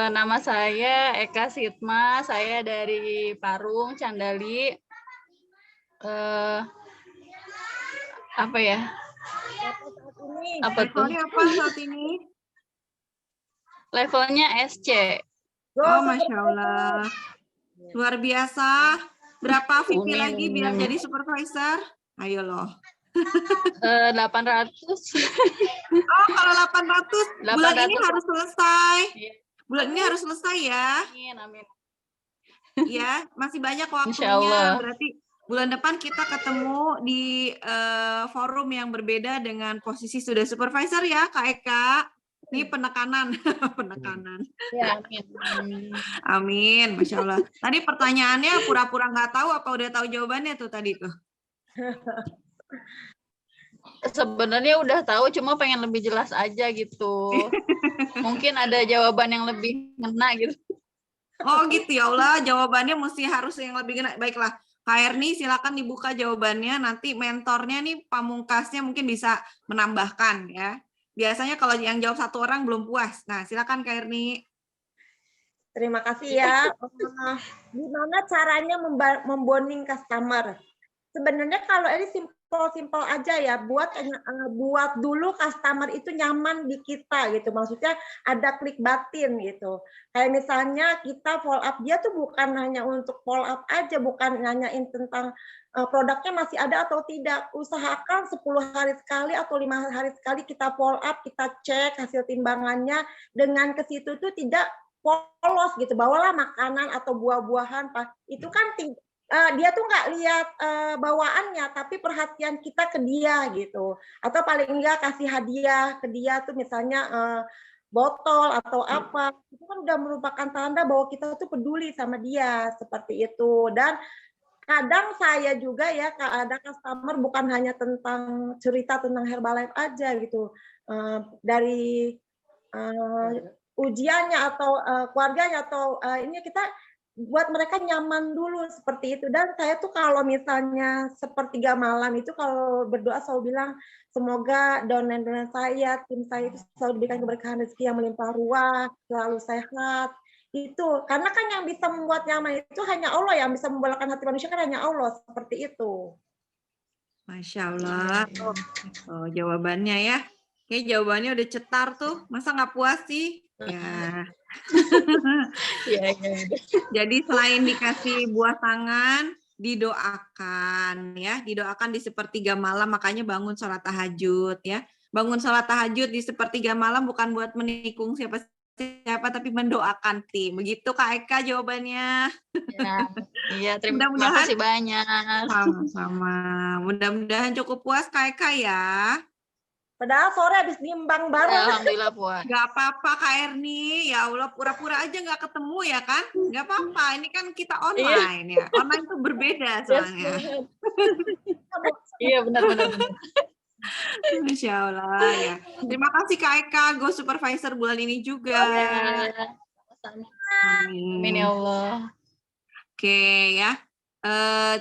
Nama saya Eka Sitma, saya dari Parung, Candali. Apa ya? Levelnya apa saat ini? Levelnya SC. Oh, Masya Allah. Luar biasa. Berapa VP lagi biar jadi supervisor? Ayo loh. 800. Oh, kalau 800, bulan ini harus selesai. Bulan ini harus selesai ya. Amin. Ya, masih banyak waktunya. Insyaallah. Berarti bulan depan kita ketemu di forum yang berbeda dengan posisi sudah supervisor ya, Kak Eka. Ini penekanan. Ya, amin. Amin, Masya Allah. Tadi pertanyaannya pura-pura nggak tahu apa udah tahu jawabannya tuh tadi tuh? Sebenarnya udah tahu, cuma pengen lebih jelas aja gitu. Mungkin ada jawaban yang lebih ngena gitu. Oh gitu ya Allah, jawabannya mesti harus yang lebih ngena. Baiklah, Kak Erni silakan dibuka jawabannya. Nanti mentornya nih pamungkasnya mungkin bisa menambahkan ya. Biasanya kalau yang jawab satu orang belum puas. Nah, silakan Kak Erni. Terima kasih ya. Gimana caranya membonding customer? Sebenarnya kalau ini simpel aja ya, buat dulu customer itu nyaman di kita gitu. Maksudnya ada klik batin gitu. Kayak misalnya kita follow up dia tuh bukan hanya untuk follow up aja, bukan nanyain tentang produknya masih ada atau tidak. Usahakan 10 hari sekali atau 5 hari sekali kita follow up, kita cek hasil timbangannya. Dengan ke situ tuh tidak polos gitu. Bawalah makanan atau buah-buahan. Itu kan dia tuh nggak lihat bawaannya, tapi perhatian kita ke dia gitu. Atau paling enggak kasih hadiah ke dia tuh misalnya botol atau apa. Itu kan udah merupakan tanda bahwa kita tuh peduli sama dia, seperti itu. Dan kadang saya juga ya, ada customer bukan hanya tentang cerita tentang Herbalife aja gitu. Dari ujiannya atau keluarganya atau ini kita buat mereka nyaman dulu seperti itu. Dan saya tuh kalau misalnya sepertiga malam itu kalau berdoa selalu bilang semoga donen-donen saya, tim saya itu selalu diberikan keberkahan rezeki yang melimpah ruah, selalu sehat. Itu karena kan yang bisa membuat nyaman itu hanya Allah, yang bisa membolakkan hati manusia kan hanya Allah, seperti itu. Masya Allah. Oh, jawabannya ya. Kayak jawabannya udah cetar tuh. Masa nggak puas sih? Ya. Jadi selain dikasih buah tangan, didoakan ya, didoakan di sepertiga malam, makanya bangun sholat tahajud ya. Bangun sholat tahajud di sepertiga malam bukan buat menikung siapa tapi mendoakan tim. Begitu Kak Eka jawabannya. Iya, terima kasih banyak. Sama-sama. Mudah-mudahan cukup puas Kak Eka ya. Padahal sore habis nimbang bareng. Alhamdulillah puas. Gak apa-apa Kak Erni, ya Allah pura-pura aja nggak ketemu ya kan? Gak apa-apa, ini kan kita online ya. Online tuh berbeda soalnya. Iya benar-benar. Masya Allah ya. Terima kasih Kak Eka, Go Supervisor bulan ini juga. Amin ya Allah. Oke ya.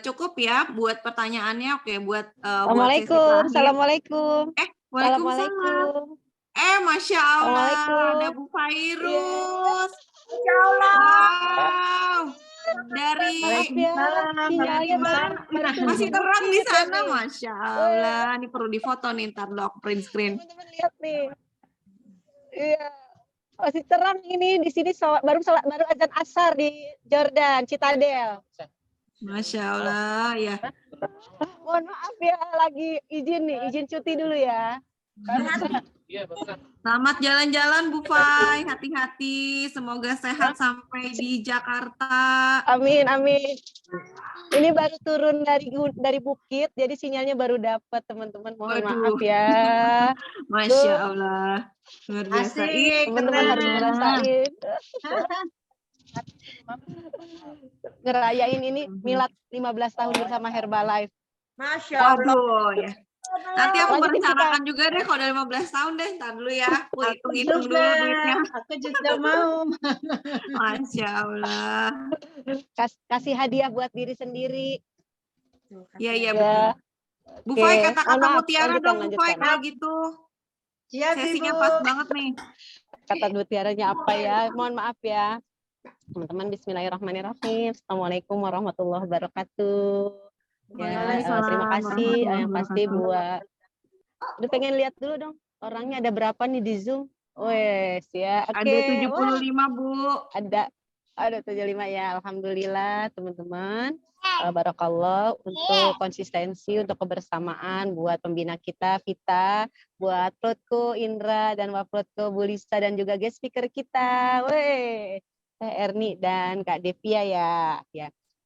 Cukup ya buat pertanyaannya. Oke, buat sesi Assalamualaikum. terakhir. Assalamualaikum. Waalaikumsalam. Assalamualaikum. Masya Allah, Assalamualaikum. ada Bu Fairuz. Insya Allah. Wow. Dari Maaf ya, sinyalnya mana? Masih terang di sana, Masya Allah. Ini perlu difoto nih, ntar dok, print screen. teman-teman lihat nih. Iya. Masih terang ini di sini baru azan asar di Jordan, Citadel. Masya Allah, ya. Mohon maaf ya, lagi izin cuti dulu ya. Selamat jalan-jalan Bu Fai, hati-hati. Semoga sehat sampai di Jakarta. Amin, amin. Ini baru turun dari bukit, jadi sinyalnya baru dapat teman-teman. Mohon Waduh. maaf ya. Masya Allah. Luar biasa. Asik, Teman-teman harus keren. ngerasain. Ngerayain ini milad 15 tahun bersama Herbalife. Masya Allah. Waduh, ya. Nanti aku Lanjutin, merencanakan juga deh kalau udah 15 tahun deh. Ntar dulu ya, aku hitung-hitung dulu duitnya. Aku juga mau. Masya Allah. Kasih hadiah buat diri sendiri. Iya, iya Ya. betul. Bu Oke, Fai, kata-kata mohon maaf, mutiara dong Bu Fai, lanjutkan. kalau gitu. Siap, Sesinya Ibu. pas banget nih. Kata mutiaranya apa ya? Mohon maaf ya. Teman-teman, bismillahirrahmanirrahim. Assalamualaikum warahmatullahi wabarakatuh. Ya, Waalaikumsalam terima kasih warahmatullahi yang pasti buat. Udah pengen lihat dulu dong. Orangnya ada berapa nih di Zoom? Wes ya. Oke. Ada 75 Bu. Ada 75 ya. Alhamdulillah teman-teman. Barakallah untuk konsistensi, untuk kebersamaan buat pembina kita, Vita, buat Plotko, Indra, dan Waplotko, Bu Lisa, dan juga guest speaker kita. Teh Erni dan Kak Devia ya.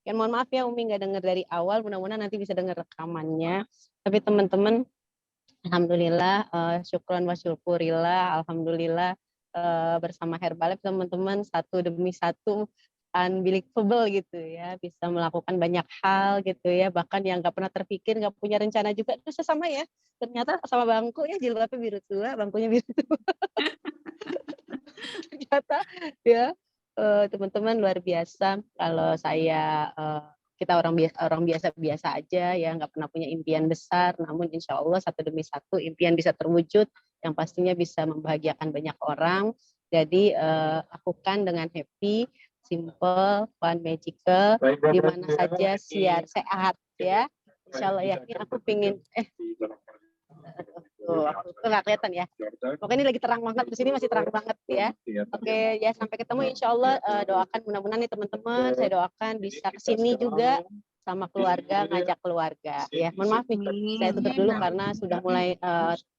Ya, mohon maaf ya Umi nggak dengar dari awal, mudah-mudahan nanti bisa dengar rekamannya. Tapi teman-teman, alhamdulillah, syukron wa syukurillah, alhamdulillah bersama Herbalife teman-teman satu demi satu unbelievable gitu ya, bisa melakukan banyak hal gitu ya, bahkan yang nggak pernah terpikir, nggak punya rencana juga, terus sama ya, ternyata sama bangku ya, jilbabnya biru tua, bangkunya biru tua. Ternyata ya. Teman-teman luar biasa. Kalau saya kita orang biasa aja ya, nggak pernah punya impian besar, namun insya Allah satu demi satu impian bisa terwujud, yang pastinya bisa membahagiakan banyak orang. Jadi lakukan dengan happy, simple, fun, magical, di mana saja siar sehat ya. Insya Allah yakin aku pingin aku tuh nggak kelihatan ya. Pokoknya ini lagi terang banget, di sini masih terang banget ya. Oke ya, sampai ketemu insya Allah. Doakan mudah-mudahan nih teman-teman, saya doakan bisa kesini juga sama keluarga, ngajak keluarga ya. Mohon maaf nih, saya tutup dulu karena sudah mulai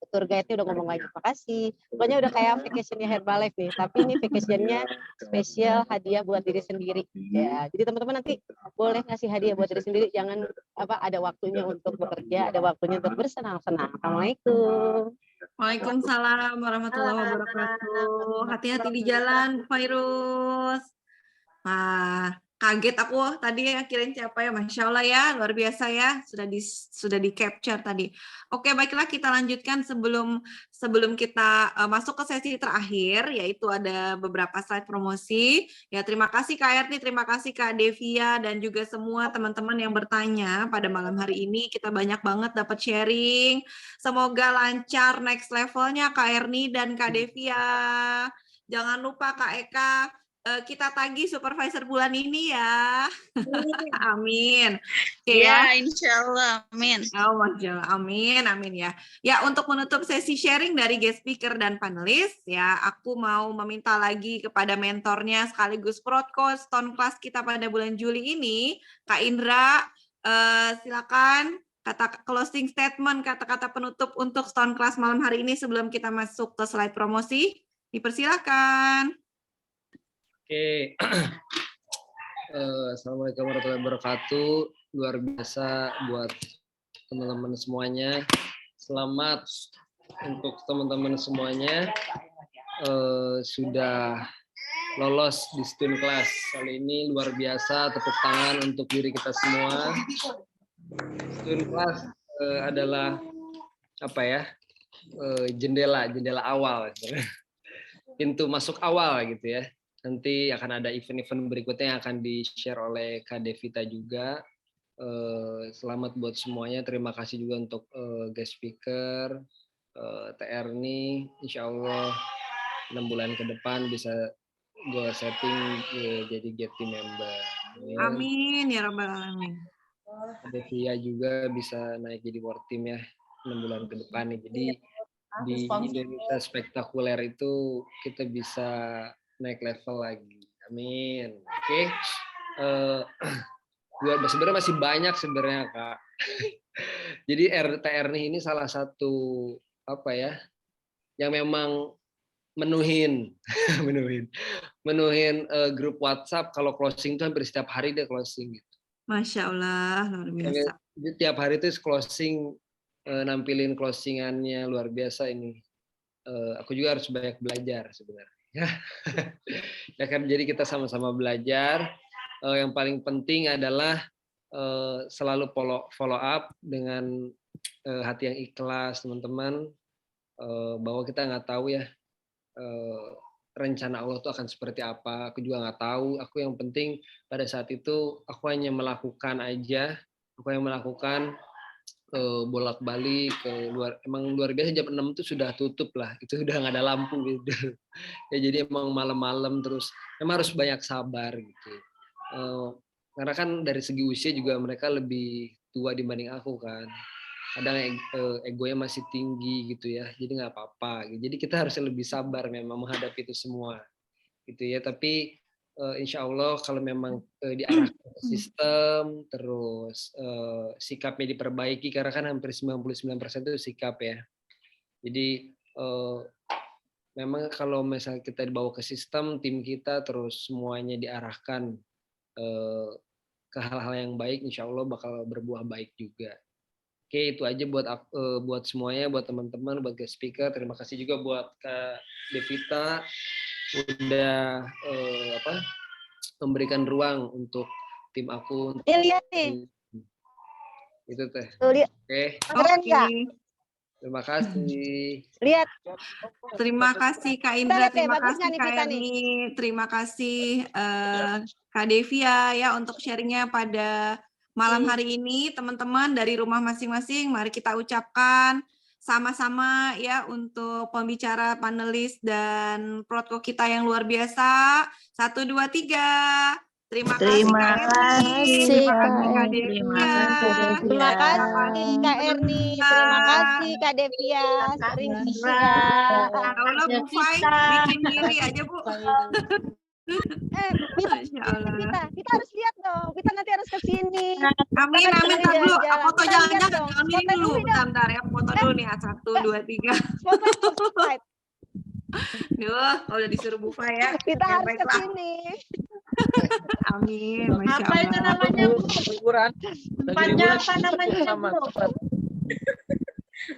tour guide-nya udah ngomong lagi. Makasih. Pokoknya udah kayak vacation-nya Herbalife nih, tapi ini vacation-nya spesial hadiah buat diri sendiri ya. Jadi teman-teman nanti boleh ngasih hadiah buat diri sendiri, jangan ada waktunya untuk bekerja, ada waktunya untuk bersenang-senang. Assalamualaikum. Waalaikumsalam warahmatullahi wabarakatuh. Hati-hati di jalan, Bu Fairuz. Kaget aku tadi ya, kirain siapa ya. Masya Allah ya, luar biasa ya, sudah di capture tadi. Oke, baiklah kita lanjutkan sebelum kita masuk ke sesi terakhir, yaitu ada beberapa slide promosi. Ya, terima kasih Kak Erni, terima kasih Kak Devia, dan juga semua teman-teman yang bertanya pada malam hari ini. Kita banyak banget dapat sharing. Semoga lancar next levelnya Kak Erni dan Kak Devia. Jangan lupa Kak Eka, kita tagih supervisor bulan ini ya. Amin. Oke Ya, insya Allah. Amin. Oh, Masya Allah. Amin, amin ya. Ya, untuk menutup sesi sharing dari guest speaker dan panelis, ya, aku mau meminta lagi kepada mentornya sekaligus Protco Stone Class kita pada bulan Juli ini, Kak Indra, silakan kata closing statement, kata-kata penutup untuk Stone Class malam hari ini sebelum kita masuk ke slide promosi. Dipersilakan. Oke. Assalamualaikum warahmatullahi wabarakatuh. Luar biasa buat teman-teman semuanya. Selamat untuk teman-teman semuanya sudah lolos di student class. Kali ini luar biasa, tepuk tangan untuk diri kita semua. Student class adalah apa ya? Jendela awal, pintu masuk awal gitu ya. Nanti akan ada event-event berikutnya yang akan di-share oleh Kak Devita juga. Selamat buat semuanya. Terima kasih juga untuk guest speaker, TR insya Allah 6 bulan ke depan bisa gue setting jadi get team member. Amin ya rabbal alamin. Devia juga bisa naik jadi world team ya 6 bulan ke depan nih. Jadi di Indonesia spektakuler itu kita bisa naik level lagi. Amin. Oke. Sebenarnya masih banyak sebenarnya Kak. Jadi RTR ini salah satu apa ya yang memang menuhin grup WhatsApp. Kalau closing itu hampir setiap hari dia closing gitu. Masya Allah, luar biasa. Jadi tiap hari itu closing, nampilin closingannya luar biasa ini. Aku juga harus banyak belajar sebenarnya. Ya kan, jadi kita sama-sama belajar. Yang paling penting adalah selalu follow up dengan hati yang ikhlas, teman-teman. Bahwa kita nggak tahu ya rencana Allah itu akan seperti apa. Aku juga nggak tahu. Aku yang penting pada saat itu aku hanya melakukan aja. Aku yang melakukan bolak-balik ke luar. Emang luar biasa jam 6 itu sudah tutup lah. Itu udah nggak ada lampu gitu. Ya jadi emang malam-malam terus. Emang harus banyak sabar gitu. Karena kan dari segi usia juga mereka lebih tua dibanding aku kan. Kadang egonya masih tinggi gitu ya, jadi nggak apa-apa. Jadi kita harus lebih sabar memang menghadapi itu semua, gitu ya. Tapi insya Allah kalau memang diarahkan ke sistem, terus sikapnya diperbaiki, karena kan hampir 99% itu sikap ya. Jadi memang kalau misalnya kita dibawa ke sistem, tim kita terus semuanya diarahkan ke hal-hal yang baik, insya Allah bakal berbuah baik juga. Oke, itu aja buat semuanya, buat teman-teman, buat guest speaker. Terima kasih juga buat Kak Devita udah memberikan ruang untuk tim aku. Lihat nih. Itu teh. Oke. Terima kasih. Lihat. Terima kasih Kak Indra, terima kasih Kak Erni, terima kasih Kak Devia ya untuk sharingnya pada malam hari ini. Teman-teman dari rumah masing-masing, mari kita ucapkan sama-sama ya untuk pembicara, panelis, dan protko kita yang luar biasa. 1, 2, 3. Terima kasih Kak Erni, terima kasih Kak Devia, terima kasih Kak Erni, terima kasih Kak Devia, sering share. Allah Bu Fai, bikin diri aja Bu. Kita harus lihat dong, kita nanti harus ke sini. Amin, tar dulu, foto jangan ini dulu, bentar ya, foto dulu nih, 1, 2, 3. Duh, udah disuruh Bu Fai ya. Kita harus ke sini. Amin, Masya Apa itu Allah. namanya? Liburan. Panjang apa namanya?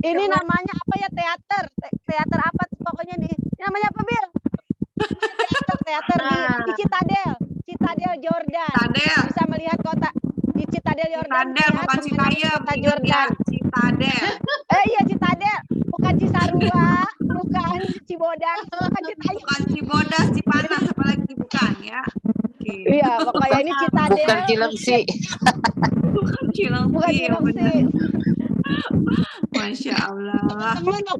Ini namanya apa ya, teater apa pokoknya nih. Ini namanya apa, Bil? Teater di Citadel Jordan. Citadel. Bisa melihat kota di Citadel Jordan. Citadel, bukan Citayam. Kota Jordan. Citadel. Iya Citadel, bukan Cisarua, bukan Cibodas, bukan Citayam. Bukan Cibodas, Cipanas, apalagi bukan ya. Iya, pokoknya ini Citadel. Bukan Cilengsi. Bukan Cilengsi. Bukan Cilengsi. Masya Allah.